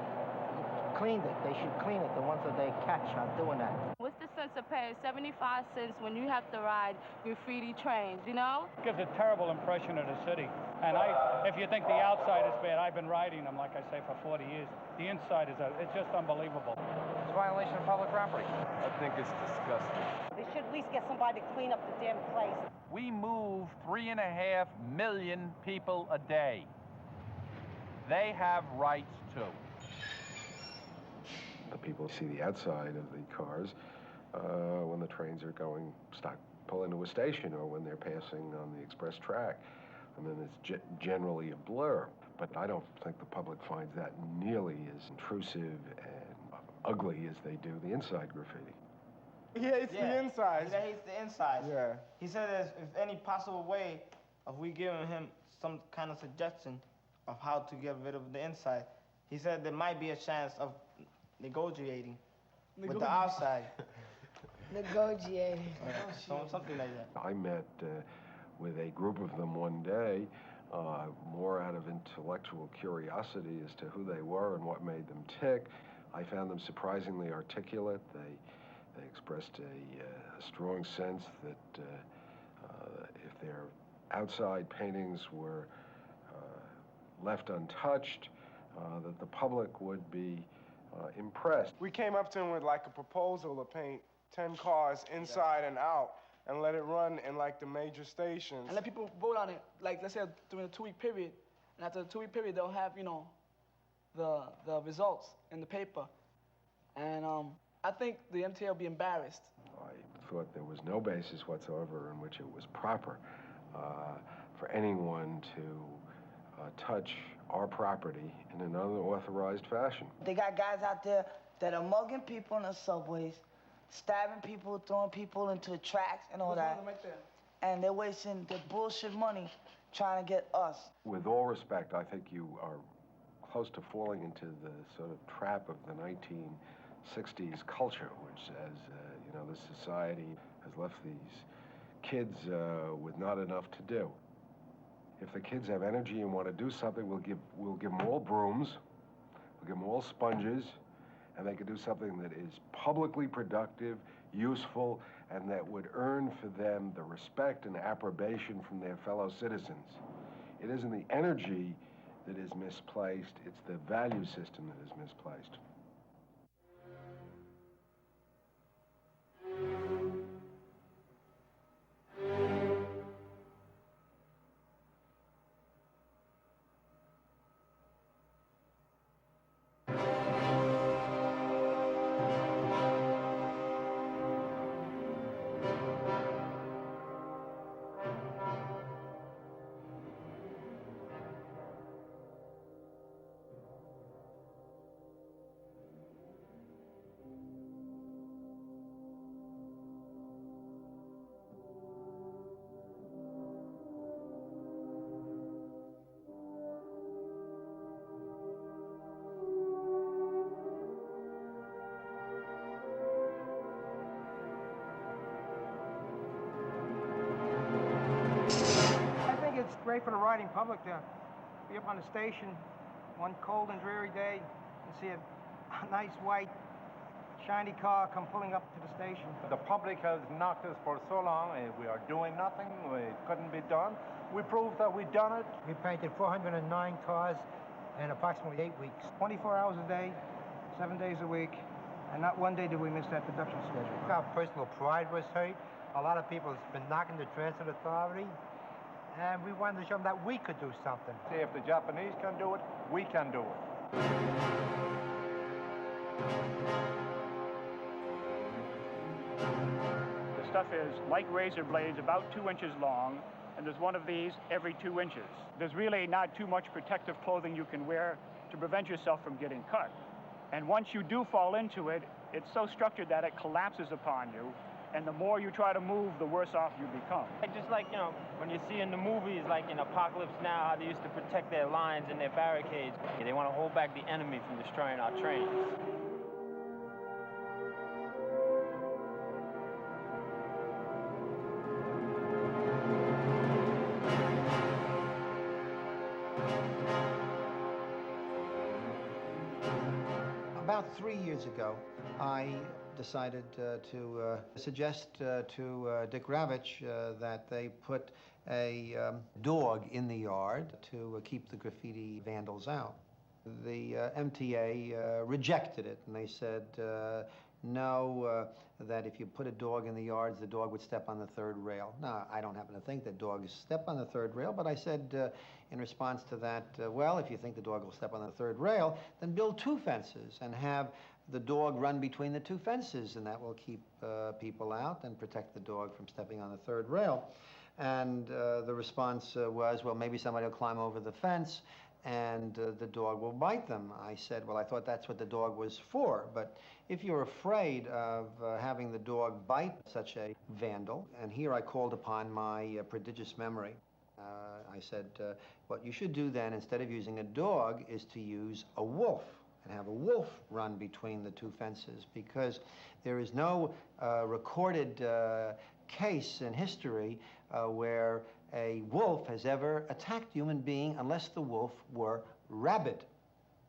cleaned it. They should clean it. The ones that they catch are doing that. What's the sense of paying 75 cents when you have to ride graffiti trains, you know? It gives a terrible impression of the city. And if you think the outside is bad, I've been riding them, like I say, for 40 years. The inside it's just unbelievable. It's a violation of public property. I think it's disgusting. They should at least get somebody to clean up the damn place. We move 3.5 million people a day. They have rights too. The people see the outside of the cars when the trains are pull into a station or when they're passing on the express track. I mean, it's generally a blur, but I don't think the public finds that nearly as intrusive and ugly as they do the inside graffiti. He hates the inside. He hates the inside. Yeah. He said if any possible way of we giving him some kind of suggestion of how to get rid of the inside, he said there might be a chance of negotiating with the outside. Negotiating. Something like that. I met with a group of them one day, more out of intellectual curiosity as to who they were and what made them tick. I found them surprisingly articulate. They expressed a strong sense that if their outside paintings were left untouched, that the public would be impressed. We came up to him with like a proposal to paint 10 cars inside and out and let it run in like the major stations. And let people vote on it, like let's say during a 2-week period. And after the 2-week period, they'll have, you know, the results in the paper. And I think the MTA will be embarrassed. I thought there was no basis whatsoever in which it was proper for anyone to touch our property in an unauthorized fashion. They got guys out there that are mugging people in the subways, stabbing people, throwing people into the tracks and all that. Right there. And they're wasting their bullshit money trying to get us. With all respect, I think you are close to falling into the sort of trap of the 1960s culture, which says, you know, this society has left these kids with not enough to do. If the kids have energy and want to do something, we'll give them all brooms, we'll give them all sponges, and they can do something that is publicly productive, useful, and that would earn for them the respect and approbation from their fellow citizens. It isn't the energy that is misplaced, it's the value system that is misplaced. It's great for the riding public to be up on the station one cold and dreary day and see a nice white shiny car come pulling up to the station. The public has knocked us for so long, and we are doing nothing. It couldn't be done. We proved that we've done it. We painted 409 cars in approximately 8 weeks. 24 hours a day, 7 days a week, and not one day did we miss that production schedule. Our personal pride was hurt. A lot of people have been knocking the transit authority. And we wanted to show them that we could do something. See, if the Japanese can do it, we can do it. The stuff is like razor blades, about 2 inches long, and there's one of these every 2 inches. There's really not too much protective clothing you can wear to prevent yourself from getting cut. And once you do fall into it, it's so structured that it collapses upon you. And the more you try to move, the worse off you become. Just like, you know, when you see in the movies, like in Apocalypse Now, how they used to protect their lines and their barricades. They want to hold back the enemy from destroying our trains. About 3 years ago, I decided to suggest to Dick Ravitch that they put a dog in the yard to keep the graffiti vandals out. The MTA rejected it, and they said, no, that if you put a dog in the yards, the dog would step on the third rail. Now, I don't happen to think that dogs step on the third rail, but I said in response to that, well, if you think the dog will step on the third rail, then build 2 fences and have the dog run between the 2 fences, and that will keep people out and protect the dog from stepping on the third rail. And the response was, well, maybe somebody will climb over the fence and the dog will bite them. I said, well, I thought that's what the dog was for, but if you're afraid of having the dog bite such a vandal, and here I called upon my prodigious memory, I said, what you should do then, instead of using a dog, is to use a wolf, and have a wolf run between the 2 fences, because there is no recorded case in history where a wolf has ever attacked a human being unless the wolf were rabid,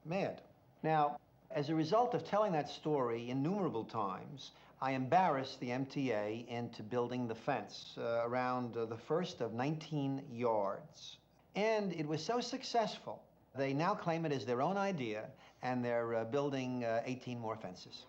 mad. Now, as a result of telling that story innumerable times, I embarrassed the MTA into building the fence around the first of 19 yards. And it was so successful, they now claim it as their own idea, and they're building 18 more fences.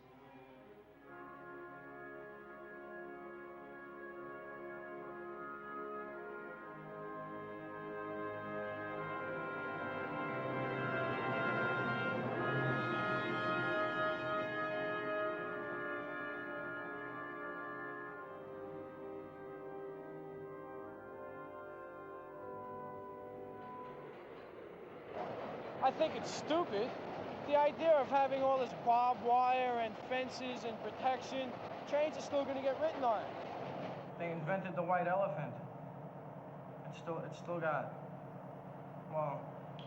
I think it's stupid. The idea of having all this barbed wire and fences and protection, trains are still going to get written on it. They invented the white elephant. It's still got, well,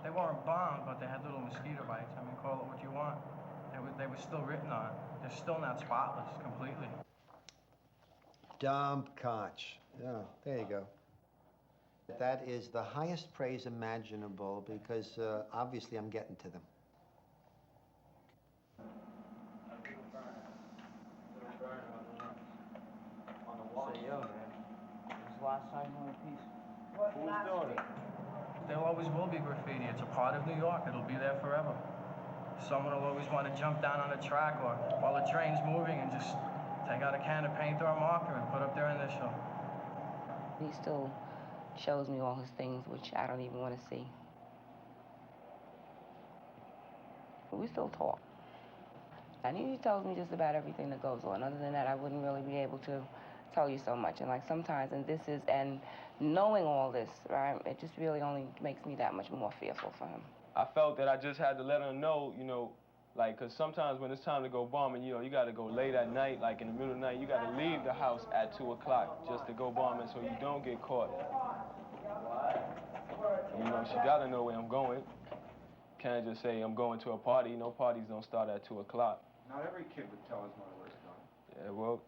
they weren't bombed, but they had little mosquito bites. I mean, call it what you want. They were still written on. They're still not spotless completely. Dump Koch. Yeah, there you go. That is the highest praise imaginable because obviously I'm getting to them. Say, yo, man, this last time on a piece. Who's doing it? There always will be graffiti. It's a part of New York. It'll be there forever. Someone will always want to jump down on a track or while the train's moving and just take out a can of paint or a marker and put up their initial. He still shows me all his things, which I don't even want to see. But we still talk. And he tells me just about everything that goes on. Other than that, I wouldn't really be able to tell you so much. And like sometimes, and knowing all this, right, it just really only makes me that much more fearful for him. I felt that I just had to let him know, you know, like, because sometimes when it's time to go bombing, you know, you got to go late at night, like in the middle of the night, you got to leave the house at 2 o'clock just to go bombing so you don't get caught. You know, she got to know where I'm going. Can't just say I'm going to a party. No parties don't start at 2 o'clock. Not every kid would tell his mother where it's going. Yeah, well,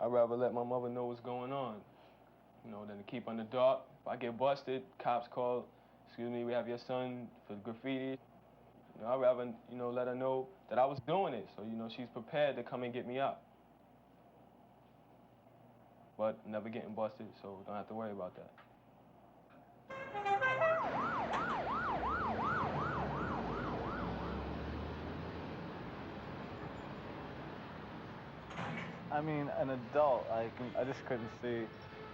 I'd rather let my mother know what's going on, you know, than to keep in the dark. If I get busted, cops call, excuse me, we have your son for graffiti. You know, I'd rather, you know, let her know that I was doing it, so, you know, she's prepared to come and get me out. But never getting busted, so don't have to worry about that. I mean, an adult, I just couldn't see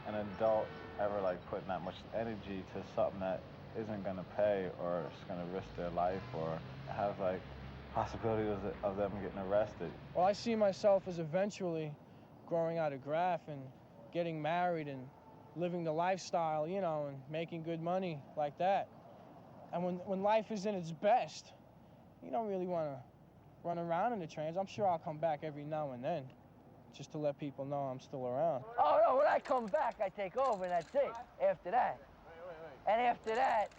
an adult ever like putting that much energy to something that isn't gonna pay or is gonna risk their life or has like possibilities of them getting arrested. Well, I see myself as eventually growing out of graph and getting married and living the lifestyle, you know, and making good money like that. And when life is in its best, you don't really want to run around in the trains. I'm sure I'll come back every now and then, just to let people know I'm still around. Oh, no, when I come back, I take over, and that's it. After that. Wait. And after that,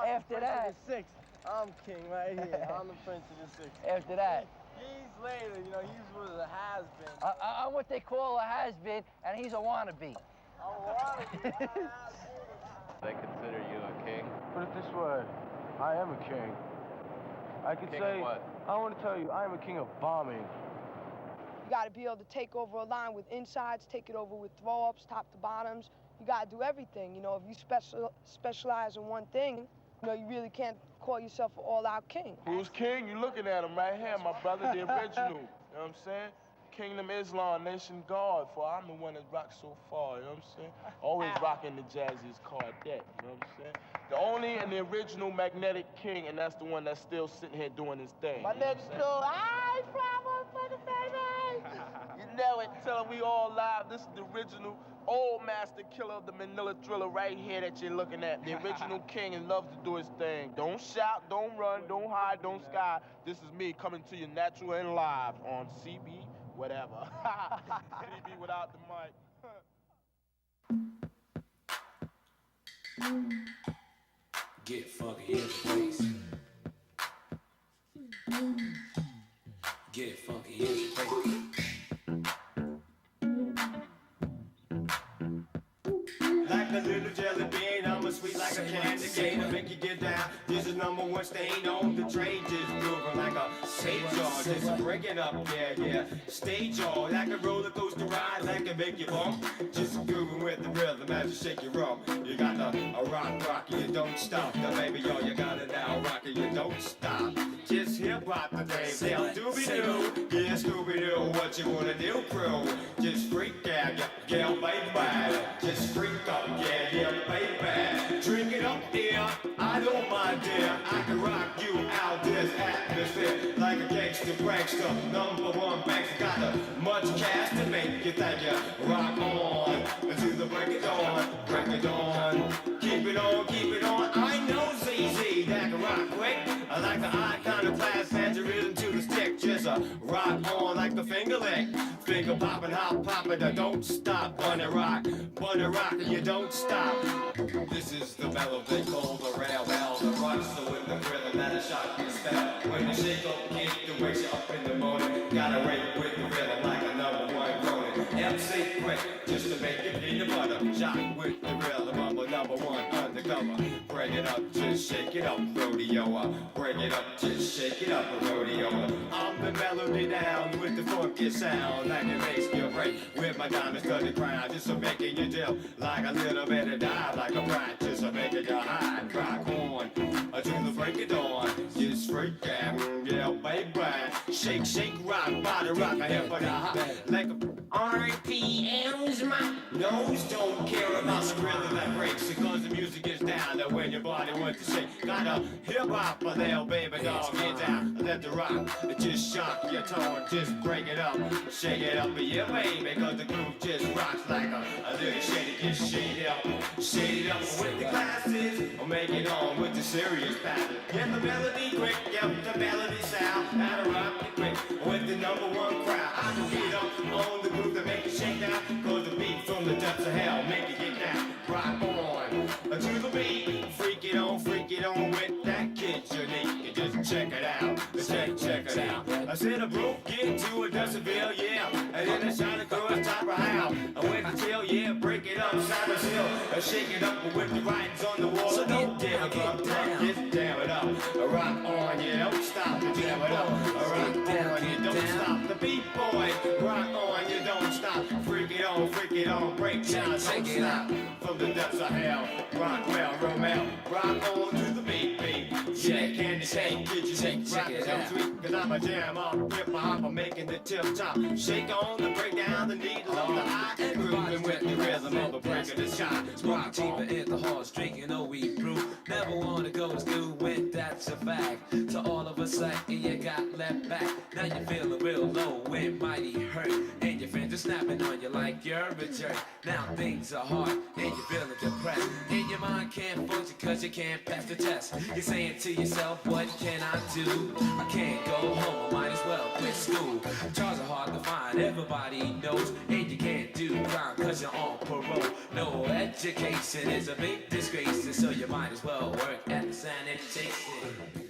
After that. The six. I'm king right here. I'm the prince of the six. After that. He's later, you know, he's with a has-been. I'm what they call a has-been, and he's a wannabe. They consider you a king? Put it this way, I am a king. I could King say of what? I want to tell you, I am a king of bombing. You got to be able to take over a line with insides, take it over with throw-ups, top to bottoms. You got to do everything. You know, if you specialize in one thing, you know, you really can't call yourself an all-out king. Who's king? You looking at him right here, my brother, the original. You know what I'm saying? Kingdom Islam, Nation Guard, for I'm the one that rocks so far, you know what I'm saying? Always rocking the jazziest quartet, you know what I'm saying? The only and the original magnetic king, and that's the one that's still sitting here doing his thing. My next show, I fly for the baby. You know it, tell we all live. This is the original old master killer of the Manila Thriller right here that you're looking at. The original king and loves to do his thing. Don't shout, don't run, don't hide, don't sky. This is me coming to you natural and live on CB. Whatever. CB without the mic. Get funky in the place. Get funky in the place. Like a little jelly bean, I'm a sweet like a candy cane to make you get down. This is #1 stain on the train, just moving like a SEJA, just breaking up, yeah. Stage on like a roller coaster ride, like a make you bump. Just grooving with the rhythm as you shake your rump. You got a rock, you don't stop. The baby, yo, you got it now, rockin', you don't stop. Just hip hop the day, tell Doobie-Doo, yeah, Scooby-Doo, what you wanna do, crew? Just freak out, yeah, baby, just freak up, yeah, baby. Drink it up, dear, I don't mind, dear. I can rock you out this atmosphere like a gangster prankster. #1 banks got much cash to make you think you rock on until the break it on, break it on. Keep it on. I know ZZ that can rock quick. I like the iconoclast, match your rhythm to the stick. Just rock on like the finger lick. Finger popping, hop popping, don't stop. Bunny rock, and you don't stop. This is the mellow they call the rail bell. The rock, so in the rhythm that a shot can spell. When you shake up, kick to wake you up in the morning. Gotta rate with the rhythm like a #1 groaning. MC quick, just to make it peanut butter. Shot with the rhythm, I'm a #1 undercover. Bring it up, just shake it up, rodeo. Bring it up, just shake it up, rodeo. I'm the melody down with the funky sound, like it makes you break. With my diamonds to the ground, just to making you dip. Like a little bit of dive, like a practice, just to making you high. Rock on, until the break of dawn. Just freak out, yeah, baby. Shake, rock, body rock, a hip for the hop. Like a RPMs, my nose don't care about the rhythm that breaks. Because the music is down, that when your body wants to shake. Got a hip-hop for there, baby dog, get down. Let the rock, just shock your tone, just break it up. Shake it up, yeah, baby, because the groove just rocks like a little shady. Just shade it up with the glasses. Or make it on with the serious pattern. Get the melody quick, the melody sound. And a rock it quick with the #1 crowd. I can beat up on the groove to make it shake down. Cause the beat from the depths of hell make it get down. Rock on to the beat. Freak it on with that kid unique. You just check it out. Check it out. I said a broke get to a decibel, yeah. And then I shot across top of how. I went to tail, yeah, break it up, side of hill. I shake it up with the writings on the wall. So get down it up. Rock on, you don't stop. Jam it up. Rock on, you don't stop. The beat boy, rock on, you don't stop. Freak it on, break down, don't stop. From the depths of hell, rock well, Romeo. Rock on to the beat. Yeah, candy shake, get you shake, rock it out. Sweet, cause I'm a jam off, hip hop, I'm making the tip top. Shake on the break down the needle of the eye. And grooving with the rhythm of the break of the shot. Smoking deeper in the halls, drinking a weed brew. Never wanna go to school when that's a fact. So all of a sudden you got left back. Now you're feeling real low and mighty hurt. And your friends are snapping on you like you're a jerk. Now things are hard and you're feeling depressed. And your mind can't function cause you can't pass the test. You're saying to yourself, what can I do? I can't go home, I might as well quit school. Jobs are hard to find, everybody knows. And you can't do crime cause you're on parole. No education is a big disgrace, and so you might as well work at the sanitation.